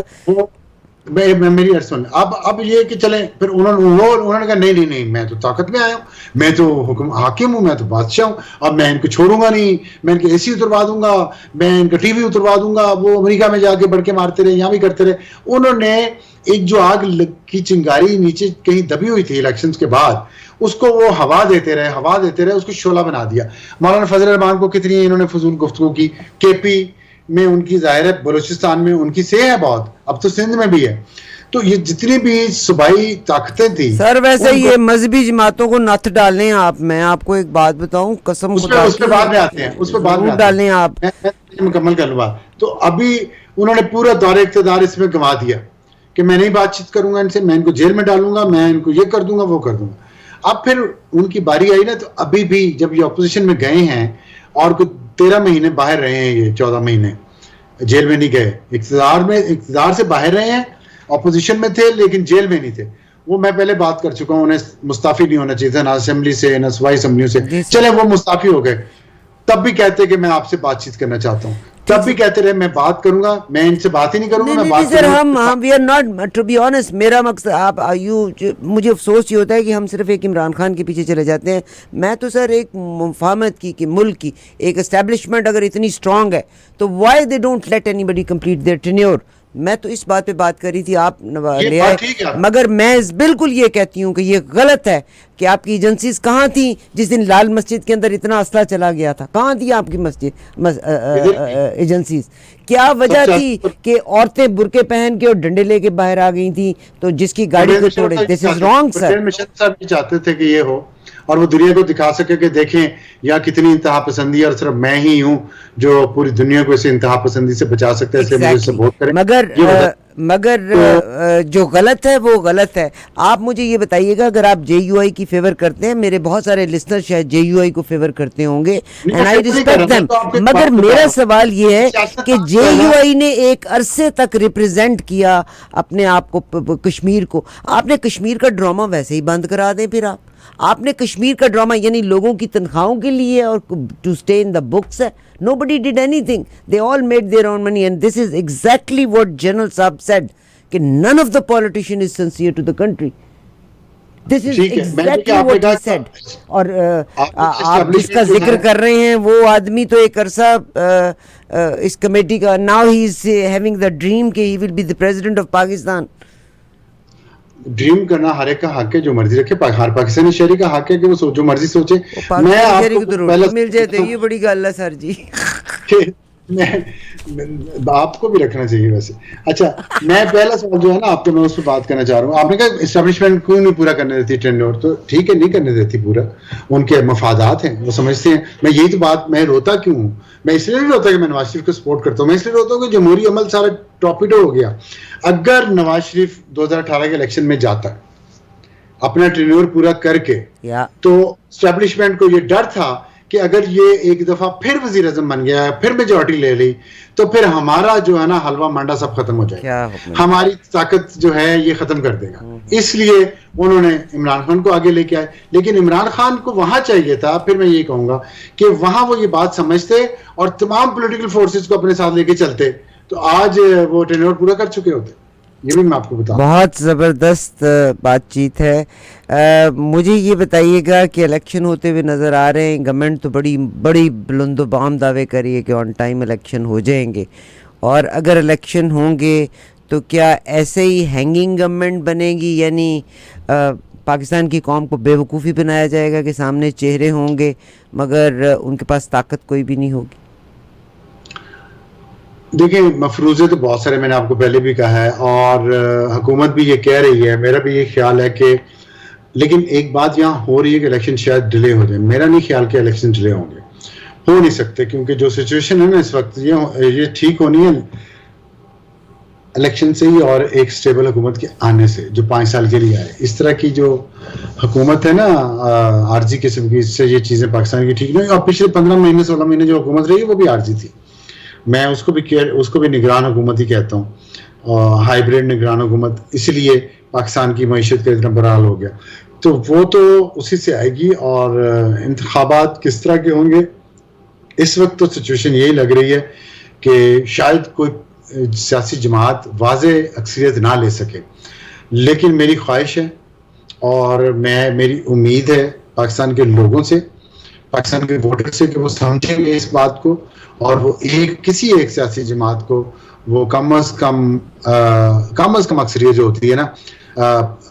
Speaker 2: میری ارسن اب یہ کہ چلیں پھر انہوں نے کہا نہیں میں تو طاقت میں آیا ہوں, میں تو حاکم ہوں, میں تو بادشاہ ہوں, اب میں ان کو چھوڑوں گا نہیں, میں ان کے اے سی اتروا دوں گا, میں ان کا ٹی وی اتروا دوں گا, وہ امریکہ میں جا کے بڑھ کے مارتے رہے, یہاں بھی کرتے رہے. انہوں نے ایک جو آگ کی چنگاری نیچے کہیں دبی ہوئی تھی الیکشنز کے بعد, اس کو وہ ہوا دیتے رہے, اس کو شعلہ بنا دیا. مولانا فضل الرحمان کو کتنی انہوں نے فضول گفتگو کی, کے پی میں ان کی ظاہر ہے, بلوچستان میں ان کی سے ہے بہت, اب تو سندھ میں بھی ہے. تو یہ جتنی بھی صوبائی طاقتیں تھیں
Speaker 1: سر, ویسے یہ مذہبی جماعتوں کو نتھ ڈالیں آپ. میں آپ کو ایک بات بتاؤں, قسم خدا
Speaker 2: اس پہ بعد میں آتے ہیں, اس پہ بعد میں
Speaker 1: ڈالیں آپ,
Speaker 2: مکمل کر لوں. تو ابھی انہوں نے پورا دور اقتدار اس میں گنوا دیا کہ میں نہیں بات چیت کروں گا ان سے, میں ان کو جیل میں ڈالوں گا, میں ان کو یہ کر دوں گا, وہ کر دوں گا. اب پھر ان کی باری آئی نا, تو ابھی بھی جب یہ اپوزیشن میں گئے ہیں اور کچھ 13 مہینے باہر رہے ہیں, یہ 14 مہینے جیل میں نہیں گئے, اقتدار سے باہر رہے ہیں, اپوزیشن میں تھے لیکن جیل میں نہیں تھے. وہ میں پہلے بات کر چکا ہوں, انہیں مستعفی نہیں ہونا چاہیے تھا, نہ اسمبلی سے نہ صوبائی اسمبلیوں سے. چلے وہ مستعفی ہو گئے, تب بھی کہتے کہ میں آپ سے بات چیت کرنا چاہتا ہوں, تب بھی کہتے رہے میں بات کروں گا, میں ان سے بات ہی نہیں کروں گا, میں بات کروں گا.
Speaker 1: We are not, to be honest, میرا مقصد آپ مجھے افسوس یہ ہوتا ہے کہ ہم صرف ایک عمران خان کے پیچھے چلے جاتے ہیں. میں تو سر ایک مفاہمت کی کہ ملک کی ایک اسٹیبلشمنٹ اگر اتنی اسٹرانگ ہے تو why they don't let anybody complete their tenure. میں تو اس بات پہ بات کر رہی تھی, آپ لے آئے, مگر میں بالکل یہ کہتی ہوں کہ یہ غلط ہے کہ آپ کی ایجنسیز کہاں تھیں جس دن لال مسجد کے اندر اتنا اسلحہ چلا گیا تھا, کہاں تھی آپ کی ایجنسیز؟ کیا وجہ تھی کہ عورتیں برقعے پہن کے اور ڈنڈے لے کے باہر آ گئی تھیں تو جس کی گاڑی کو توڑے؟ دس از رانگ سر.
Speaker 2: صاحب بھی چاہتے تھے کہ یہ ہو اور وہ دنیا کو دکھا سکے کہ دیکھیں یا کتنی انتہا پسندی ہے, اور صرف میں ہی ہوں جو پوری دنیا کو اسے انتہا پسندی سے بچا سکتے ہیں.
Speaker 1: مگر جو غلط ہے وہ غلط ہے. آپ مجھے یہ بتائیے گا, اگر آپ جے یو آئی کی فیور کرتے ہیں, میرے بہت سارے لسنر شاید جے یو آئی کو فیور کرتے ہوں گے, اینڈ آئی ریسپیکٹ دیم, مگر میرا سوال یہ ہے کہ جے یو آئی نے ایک عرصے تک ریپرزینٹ کیا اپنے آپ کو, کشمیر کو. آپ نے کشمیر کا ڈرامہ ویسے ہی بند کرا دیں. پھر آپ نے کشمیر کا ڈرامہ یعنی لوگوں کی تنخواہوں کے لیے اور to stay in the books ہے. Nobody did anything. They all made their own money, and this is exactly what General Saab said, کہ none of the politician is sincere to the country. This is exactly what he said. اور آپ جس کا ذکر کر رہے ہیں وہ آدمی تو ایک عرصہ اس کمیٹی کا, now he is having the dream کہ he will be the president of Pakistan.
Speaker 2: Dream کرنا ہر ایک کا حق ہے, جو مرضی رکھے, ہر پاکستانی شہری کا حق ہے کہ وہ جو مرضی سوچے.
Speaker 1: میں آپ کو پہلے مل جاتے, یہ بڑی گل ہے سر جی.
Speaker 2: آپ کو بھی رکھنا چاہیے ویسے. اچھا, میں پہلا سوال جو ہے نا آپ کو, میں اس پہ بات کرنا چاہ رہا ہوں. آپ نے کہا اسٹیبلشمنٹ کیوں نہیں پورا کرنے دیتی ٹینیور, تو ٹھیک ہے نہیں کرنے دیتی پورا, ان کے مفادات ہیں, وہ سمجھتے ہیں. میں یہی تو بات, میں روتا کیوں ہوں, میں اس لیے نہیں روتا کہ میں نواز شریف کو سپورٹ کرتا ہوں, میں اس لیے روتا ہوں کہ جمہوری عمل سارا ٹاپیٹو ہو گیا. اگر نواز شریف 2018 کے الیکشن میں جاتا, اپنا ٹرینیور پورا کر کے. تو اسٹیبلشمنٹ کو یہ ڈر تھا کہ اگر یہ ایک دفعہ پھر وزیر اعظم بن گیا, پھر میجورٹی لے لی, تو پھر ہمارا جو ہے نا حلوہ منڈا سب ختم ہو جائے گا, ہماری طاقت جو ہے یہ ختم کر دے گا. اس لیے انہوں نے عمران خان کو آگے لے کے آئے. لیکن عمران خان کو وہاں چاہیے تھا, پھر میں یہ کہوں گا کہ وہاں وہ یہ بات سمجھتے اور تمام پولیٹیکل فورسز کو اپنے ساتھ لے کے چلتے, تو آج وہ ٹینیور پورا کر چکے ہوتے. یہ بھی میں آپ کو بتاؤں.
Speaker 1: بہت زبردست بات چیت ہے. مجھے یہ بتائیے گا کہ الیکشن ہوتے ہوئے نظر آ رہے ہیں, گورنمنٹ تو بڑی بلند و بام دعوے کری ہے کہ آن ٹائم الیکشن ہو جائیں گے, اور اگر الیکشن ہوں گے تو کیا ایسے ہی ہینگنگ گورنمنٹ بنے گی, یعنی پاکستان کی قوم کو بے وقوفی بنایا جائے گا کہ سامنے چہرے ہوں گے مگر ان کے پاس طاقت کوئی بھی نہیں ہوگی؟
Speaker 2: دیکھیں مفروضے تو بہت سارے میں نے آپ کو پہلے بھی کہا ہے, اور حکومت بھی یہ کہہ رہی ہے, میرا بھی یہ خیال ہے کہ, لیکن ایک بات یہاں ہو رہی ہے کہ الیکشن شاید ڈیلے ہو جائے. میرا نہیں خیال کہ الیکشن ڈیلے ہوں گے, ہو نہیں سکتے, کیونکہ جو سچویشن ہے نا اس وقت یہ ٹھیک ہونی ہے الیکشن سے ہی اور ایک سٹیبل حکومت کے آنے سے جو 5 سال کے لیے آئے. اس طرح کی جو حکومت ہے نا عارضی قسم کی, اس سے یہ چیزیں پاکستان کی ٹھیک نہیں. اور پچھلے 15 مہینے 16 مہینے جو حکومت رہی وہ بھی عارضی تھی. میں اس کو بھی نگران حکومت ہی کہتا ہوں, ہائیبریڈ نگران حکومت, اس لیے پاکستان کی معیشت کا اتنا برا حال ہو گیا. تو وہ تو اسی سے آئے گی. اور انتخابات کس طرح کے ہوں گے اس وقت تو سچویشن یہی لگ رہی ہے کہ شاید کوئی سیاسی جماعت واضح اکثریت نہ لے سکے. لیکن میری خواہش ہے اور میری امید ہے پاکستان کے لوگوں سے, پاکستان کے ووٹر سے, کہ وہ سمجھیں گے اس بات کو, اور وہ کسی ایک سیاسی جماعت کو وہ کم از کم اکثریت جو ہوتی ہے نا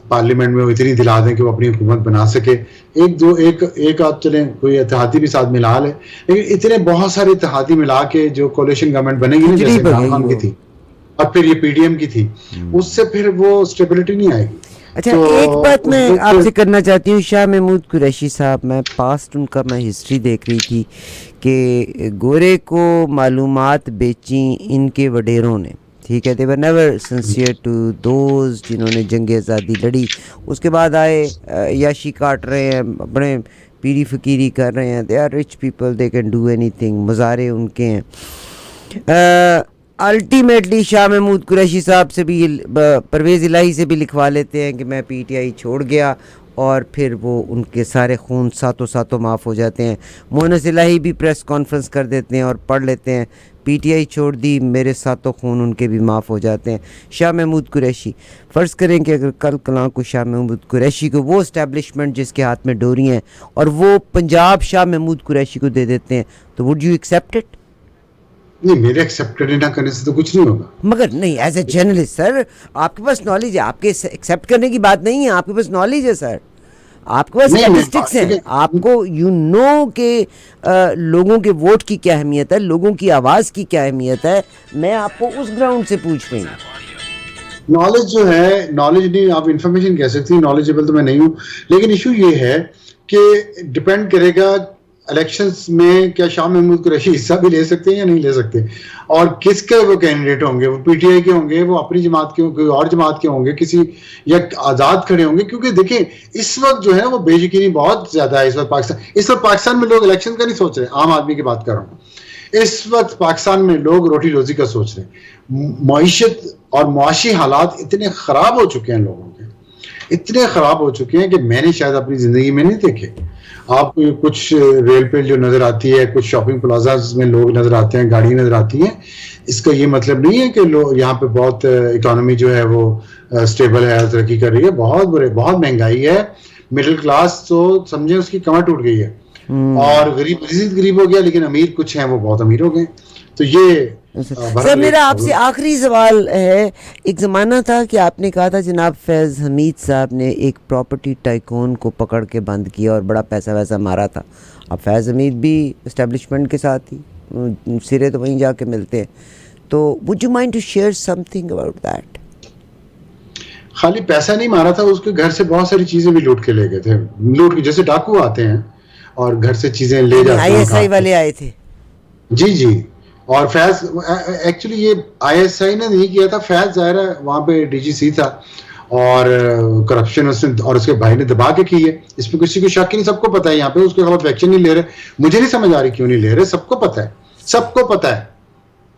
Speaker 2: پارلیمنٹ میں, وہ اتنی دلا دیں کہ وہ اپنی حکومت بنا سکے. ایک آپ چلیں کوئی اتحادی بھی ساتھ ملا لے, لیکن اتنے بہت سارے اتحادی ملا کے جو کولیشن گورنمنٹ بنے گی نا, جیسے عمران خان کی تھی اور پھر یہ پی ڈی ایم کی تھی, اس سے پھر وہ اسٹیبلٹی نہیں آئے گی.
Speaker 1: اچھا, ایک بات میں آپ سے کرنا چاہتی ہوں. شاہ محمود قریشی صاحب, میں پاسٹ ان کا میں ہسٹری دیکھ رہی تھی کہ گورے کو معلومات بیچیں ان کے وڈیروں نے, ٹھیک ہے, they were never sincere to those جنہوں نے جنگ آزادی لڑی. اس کے بعد آئے یاشی کاٹ رہے ہیں, اپنے پیری فقیری کر رہے ہیں, they are rich people, they can do anything, مزارے ان کے ہیں. الٹیمیٹلی شاہ محمود قریشی صاحب سے بھی, پرویز الہی سے بھی لکھوا لیتے ہیں کہ میں پی ٹی آئی چھوڑ گیا, اور پھر وہ ان کے سارے خون ساتوں معاف ہو جاتے ہیں. مونس الہی بھی پریس کانفرنس کر دیتے ہیں اور پڑھ لیتے ہیں پی ٹی آئی چھوڑ دی, میرے ساتوں خون ان کے بھی معاف ہو جاتے ہیں. شاہ محمود قریشی, فرض کریں کہ اگر کل کلاں کو شاہ محمود قریشی کو وہ اسٹیبلشمنٹ جس کے ہاتھ میں ڈوری ہیں اور وہ پنجاب شاہ محمود قریشی کو دے دیتے ہیں, تو وڈ یو ایکسیپٹ اٹ؟
Speaker 2: نہیں, میرے ایکسیپٹ نہ کرنے سے تو کچھ نہیں ہوگا.
Speaker 1: مگر نہیں, ایز اے جرنلسٹ سر, آپ کے پاس نالج ہے, آپ کے ایکسیپٹ کرنے کی بات نہیں ہے, آپ کے پاس نالج ہے سر, آپ کے پاس اسٹیٹسٹکس ہیں, آپ کو یو نو کہ لوگوں کے ووٹ کی کیا اہمیت ہے, لوگوں کی آواز کی کیا اہمیت ہے. میں آپ کو اس گراؤنڈ سے پوچھ رہی ہوں.
Speaker 2: نالج جو ہے, نالج نہیں, آپ انفارمیشن کہہ سکتی ہیں, نالجبل تو میں نہیں ہوں. لیکن ایشو یہ ہے کہ ڈپینڈ کرے گا الیکشنز میں کیا شاہ محمود قریشی حصہ بھی لے سکتے ہیں یا نہیں لے سکتے, اور کس کے وہ کینڈیڈیٹ ہوں گے, وہ پی ٹی آئی کے ہوں گے, وہ اپنی جماعت کے ہوں گے, اور جماعت کے ہوں گے, کسی یا آزاد کھڑے ہوں گے. کیونکہ دیکھیں اس وقت جو ہے وہ بے یقینی بہت زیادہ ہے. اس وقت پاکستان میں لوگ الیکشن کا نہیں سوچ رہے, عام آدمی کی بات کر رہا ہوں. اس وقت پاکستان میں لوگ روٹی روزی کا سوچ رہے ہیں. معیشت اور معاشی حالات اتنے خراب ہو چکے ہیں, لوگوں کے اتنے خراب ہو چکے ہیں کہ میں نے شاید اپنی زندگی میں نہیں دیکھے. آپ کو کچھ ریل پہ جو نظر آتی ہے, کچھ شاپنگ پلازاز میں لوگ نظر آتے ہیں, گاڑی نظر آتی ہیں, اس کا یہ مطلب نہیں ہے کہ لوگ یہاں پہ بہت اکانومی جو ہے وہ اسٹیبل ہے, ترقی کر رہی ہے. بہت مہنگائی ہے. مڈل کلاس تو سمجھیں اس کی کمر ٹوٹ گئی ہے, اور غریب مزید غریب ہو گیا, لیکن امیر کچھ ہیں وہ بہت امیر ہو گئے. تو یہ
Speaker 1: سر, میرا آپ سے آخری سوال ہے. ایک زمانہ تھا کہ آپ نے کہا تھا جناب فیض حمید صاحب نے ایک پراپرٹی ٹائکون کو پکڑ کے بند کیا اور بڑا پیسہ ویسا مارا تھا. اب فیض حمید بھی اسٹیبلشمنٹ کے ساتھ ہی, سرے تو وہیں جا کے ملتے ہیں. تو would you mind to share something about that?
Speaker 2: خالی پیسہ نہیں مارا تھا, اس کے گھر سے بہت ساری چیزیں بھی لوٹ کے لے گئے تھے. لوٹ کے جیسے ڈاکو آتے ہیں اور گھر سے چیزیں لے جاتے ہیں.
Speaker 1: ISI والے آئے تھے.
Speaker 2: جی. اور فیض ایکچولی یہ ISI نے نہیں کیا تھا, فیض ظاہر ہے وہاں پہ DGC تھا, اور کرپشن اس نے اور اس کے بھائی نے دبا کے کی ہے. اس میں کسی کو شک ہی نہیں, سب کو پتا ہے. یہاں پہ اس کے خلاف ایکشن نہیں لے رہے. مجھے نہیں سمجھ آ رہی کیوں نہیں لے رہے. سب کو پتا ہے, سب کو پتا ہے,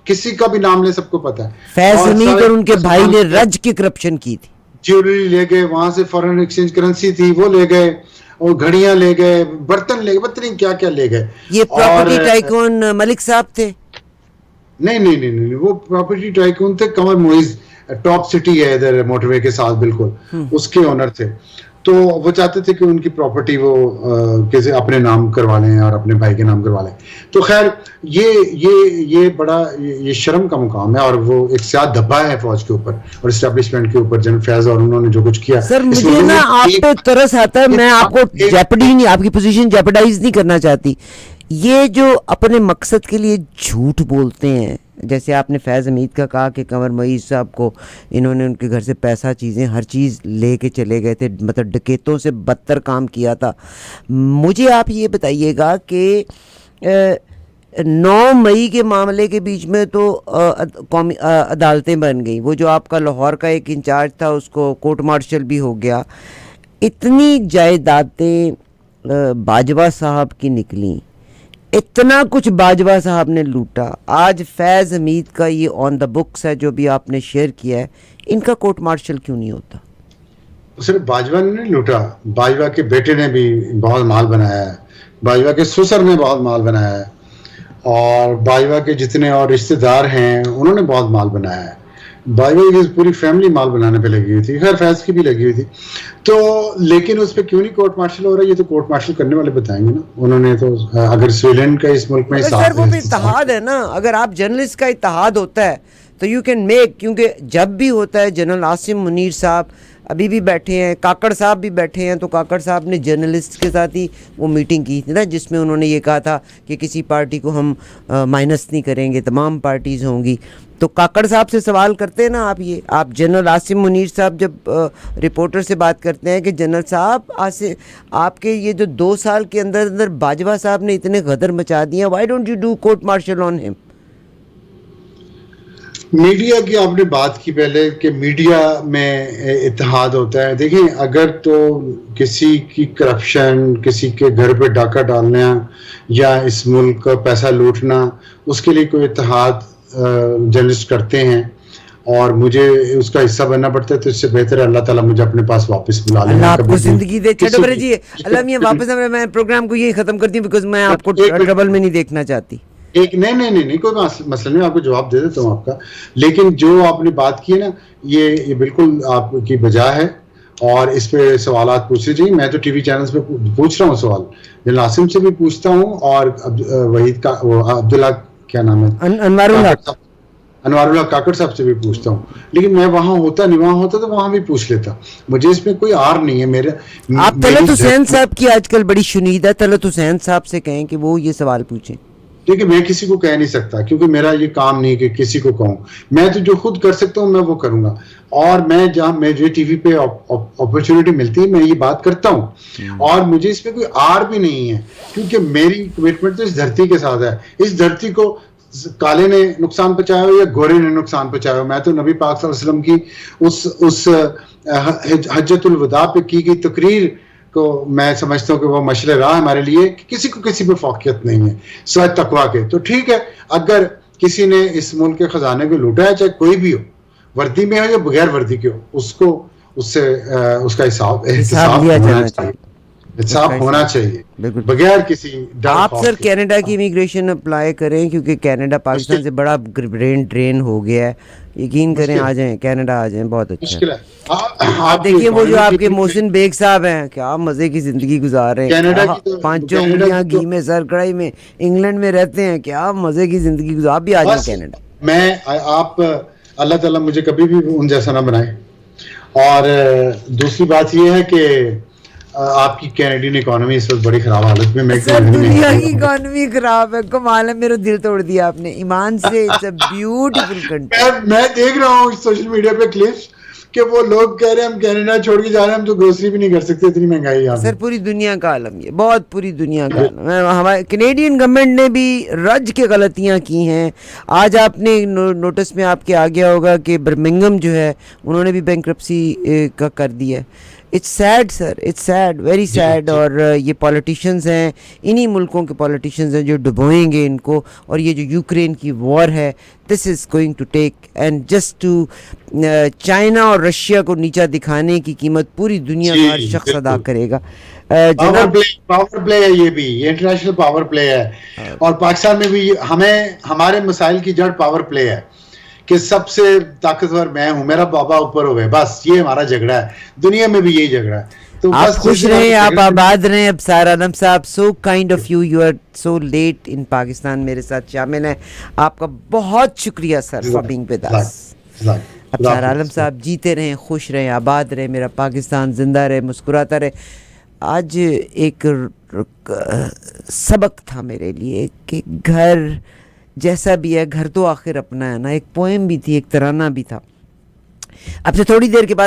Speaker 2: کسی کا بھی نام لے, سب کو پتا ہے.
Speaker 1: فیض حمید اور ان کے بھائی نے رج کی کرپشن کی تھی.
Speaker 2: جیولری لے گئے, وہاں سے فارن ایکسچینج کرنسی تھی وہ لے گئے, اور گھڑیاں لے گئے, برتن لے گئے, پتہ نہیں کیا کیا لے گئے.
Speaker 1: یہ پراپرٹی ٹائکون ملک صاحب تھے؟
Speaker 2: نہیں, وہ پراپرٹی ٹائکون تھے. قمر معیز ٹاپ سٹی ہے ادھر موٹر وے کے ساتھ بالکل, اس کے اونر تھے. تو وہ چاہتے تھے کہ ان کی پراپرٹی وہ کسی اپنے نام کروا لیں اور اپنے بھائی کے نام کروا لیں. تو خیر یہ بڑا یہ شرم کا مقام ہے, اور وہ ایک سیاہ دھبا ہے فوج کے اوپر اور اسٹیبلشمنٹ کے اوپر. جنرل فیض اور انہوں نے جو کچھ کیا.
Speaker 1: سر مجھے نا آپ پہ ترس آتا ہے, میں آپ کو جیپڈی نہیں, آپ کی پوزیشن جیپڈائز نہیں کرنا چاہتی. یہ جو اپنے مقصد کے لیے جھوٹ بولتے ہیں, جیسے آپ نے فیض حمید کا کہا کہ قمر معیز صاحب کو انہوں نے ان کے گھر سے پیسہ چیزیں ہر چیز لے کے چلے گئے تھے, مطلب ڈکیتوں سے بدتر کام کیا تھا. مجھے آپ یہ بتائیے گا کہ 9 مئی کے معاملے کے بیچ میں تو قومی عدالتیں بن گئیں. وہ جو آپ کا لاہور کا ایک انچارج تھا اس کو کورٹ مارشل بھی ہو گیا. اتنی جائیدادیں باجوہ صاحب کی نکلیں, اتنا کچھ باجوہ صاحب نے لوٹا. آج فیض حمید کا یہ آن دا بکس ہے جو بھی آپ نے شیئر کیا ہے, ان کا کورٹ مارشل کیوں نہیں ہوتا؟
Speaker 2: صرف باجوہ نے نہیں لوٹا, باجوہ کے بیٹے نے بھی بہت مال بنایا ہے, باجوہ کے سسر نے بہت مال بنایا ہے, اور باجوہ کے جتنے اور رشتہ دار ہیں انہوں نے بہت مال بنایا ہے. باجوہ کی پوری فیملی مال بنانے پہ لگی ہوئی تھی. خیر فیض کی بھی لگی ہوئی تھی. تو لیکن اس پہ کیوں نہیں کورٹ مارشل ہو رہا ہے, یہ تو کورٹ مارشل کرنے والے بتائیں گے نا. انہوں نے تو اگر سویلینڈ کا اس ملک میں
Speaker 1: سر وہ بھی اتحاد ہے نا, اگر آپ جرنلسٹ کا اتحاد ہوتا ہے تو یو کین میک, کیونکہ جب بھی ہوتا ہے جنرل عاصم منیر صاحب ابھی بھی بیٹھے ہیں, کاکڑ صاحب بھی بیٹھے ہیں, تو کاکڑ صاحب نے جرنلسٹ کے ساتھ ہی وہ میٹنگ کی تھی نا, جس میں انہوں نے یہ کہا تھا کہ کسی پارٹی کو ہم مائنس نہیں کریں گے, تمام پارٹیز ہوں گی. تو کاکڑ صاحب سے سوال کرتے ہیں نا آپ جنرل عاصم منیر صاحب جب رپورٹر سے بات کرتے ہیں کہ جنرل صاحب آپ کے یہ جو 2 سال کے اندر باجوہ صاحب نے اتنے غدر مچا دیا, why don't you do court martial on ہم؟
Speaker 2: میڈیا کی آپ نے بات کی پہلے کہ میڈیا میں اتحاد ہوتا ہے. دیکھیں اگر تو کسی کی کرپشن, کسی کے گھر پہ ڈاکہ ڈالنا یا اس ملک کا پیسہ لوٹنا, اس کے لیے کوئی اتحاد جرنلسٹ کرتے ہیں اور مجھے اس کا حصہ بننا پڑتا ہے, تو اس سے بہتر ہے اللہ تعالیٰ مجھے اپنے پاس واپس بلا لیں.
Speaker 1: اللہ آپ کو زندگی دے. چھٹو برے جی, اللہ میاں واپس میں پروگرام کو یہی ختم کرتی ہوں بیکاز میں آپ کو ٹربل میں نہیں دیکھنا چاہتی.
Speaker 2: نہیں کوئی مسئلہ نہیں, آپ کو جواب دے دیتا ہوں آپ کا. لیکن جو آپ نے بات کی ہے نا, یہ بالکل آپ کی بجا ہے, اور اس پہ سوالات پوچھنے چاہیے. میں تو ٹی وی چینلز پہ پوچھ رہا ہوں سوال, جنرل عاصم سے بھی پوچھتا ہوں, اور وحید کا عبداللہ کیا نام ہے, انوار اللہ کاکڑ صاحب سے بھی پوچھتا ہوں. لیکن میں وہاں ہوتا نہیں, وہاں ہوتا تو وہاں بھی پوچھ لیتا. مجھے اس میں کوئی آر نہیں ہے. میرے
Speaker 1: آپ طلعت حسین صاحب کی آج کل بڑی شنید ہے, طلعت حسین صاحب سے کہیں کہ وہ یہ سوال پوچھیں.
Speaker 2: دیکھیں میں کسی کو کہہ نہیں سکتا, کیونکہ میرا یہ کام نہیں کہ کسی کو کہوں. میں تو جو خود کر سکتا ہوں میں وہ کروں گا, اور میں جہاں مجھے ٹی وی پہ اپرچونٹی ملتی ہے میں یہ بات کرتا ہوں, اور مجھے اس میں کوئی آر بھی نہیں ہے, کیونکہ میری کمٹمنٹ تو اس دھرتی کے ساتھ ہے. اس دھرتی کو کالے نے نقصان پہنچایا ہو یا گورے نے نقصان پہنچایا ہو, میں تو نبی پاک صلی اللہ علیہ وسلم کی اس حجۃ الوداع پہ کی گئی تقریر کو میں سمجھتا ہوں کہ وہ مشعل راہ ہمارے لیے, کسی کو کسی پہ فوقیت نہیں ہے سوائے تقویٰ کے. تو ٹھیک ہے, اگر کسی نے اس ملک کے خزانے کو لوٹا ہے, چاہے کوئی بھی ہو, وردی میں ہو یا بغیر وردی کے ہو, اس کو اس سے اس کا حساب ہونا چاہیے بغیر کسی ڈر.
Speaker 1: آپ سر کینیڈا کی امیگریشن اپلائی کریں, کیونکہ کینیڈا پاکستان سے بڑا برین ڈرین ہو گیا ہے. یقین کریں, آ جائیں کینیڈا, آ جائیں, بہت اچھا ہے. آپ دیکھیے وہ جو آپ کے محسن بیگ صاحب ہیں, کیا مزے کی زندگی گزار رہے ہیں, 5 انگلیاں گھی میں سر کڑھائی میں, انگلینڈ میں رہتے ہیں, کیا مزے کی زندگی گزار. آپ بھی آ جائیں کینیڈا.
Speaker 2: میں آپ اللہ تعالیٰ مجھے کبھی بھی ان جیسا نہ بنائے. اور دوسری بات یہ ہے کہ آپ کی کینیڈین اکانومی اس وقت بڑی خراب حالت میں.
Speaker 1: دنیا کی اکانومی خراب ہے, کمال ہے, میرا دل توڑ دیا آپ نے ایمان سے. It's a beautiful country.
Speaker 2: میں دیکھ رہا ہوں سوشل میڈیا پہ کلپس کہ وہ لوگ کہہ رہے ہیں ہم کینیڈا چھوڑ کے جا رہے ہیں, ہم تو گروسری بھی نہیں کر سکتے, اتنی مہنگائی یہاں
Speaker 1: سر پوری دنیا کا عالم یہ, بہت پوری دنیا کا عالم ہے. ہمارے کینیڈین گورنمنٹ نے بھی رج کے غلطیاں کی ہیں. آج آپ نے نوٹس میں آپ کے آ گیا ہوگا کہ برمنگھم جو ہے انہوں نے بھی بینکرپسی کا کر دیا ہے. It's sad sir, it's sad, very sad. اور یہ پولیٹیشینز ہیں, انہی ملکوں کے پولیٹیشینز ہیں جو ڈبوئیں گے ان کو. اور یہ جو یوکرین کی وار ہے, this is going to take and just to China اور رشیا کو نیچا دکھانے کی قیمت پوری دنیا کا ہر شخص ادا کرے گا.
Speaker 2: پاور پلے ہے, یہ بھی یہ انٹرنیشنل پاور پلے ہے. اور پاکستان میں بھی ہمارے مسائل کی جڑ پاور پلے ہے کہ سب سے طاقتور میں ہوں, میرا بابا اوپر ہوئے, بس یہ ہمارا جھگڑا ہے. دنیا میں بھی یہی جھگڑا ہے. تو
Speaker 1: آپ خوش رہیں, آپ آباد رہیں. ابصار عالم صاحب, so kind of you, you are so late in Pakistan میرے ساتھ شامل ہیں. آپ کا بہت شکریہ sir for being with us. Absar Alam صاحب جیتے رہیں, خوش رہیں, آباد رہیں, میرا پاکستان زندہ رہے, مسکراتا رہے. آج ایک سبق تھا میرے لیے کہ گھر جیسا بھی ہے, گھر تو آخر اپنا ہے نا. ایک پوئم بھی تھی, ایک ترانہ بھی تھا. اب سے تھوڑی دیر کے بعد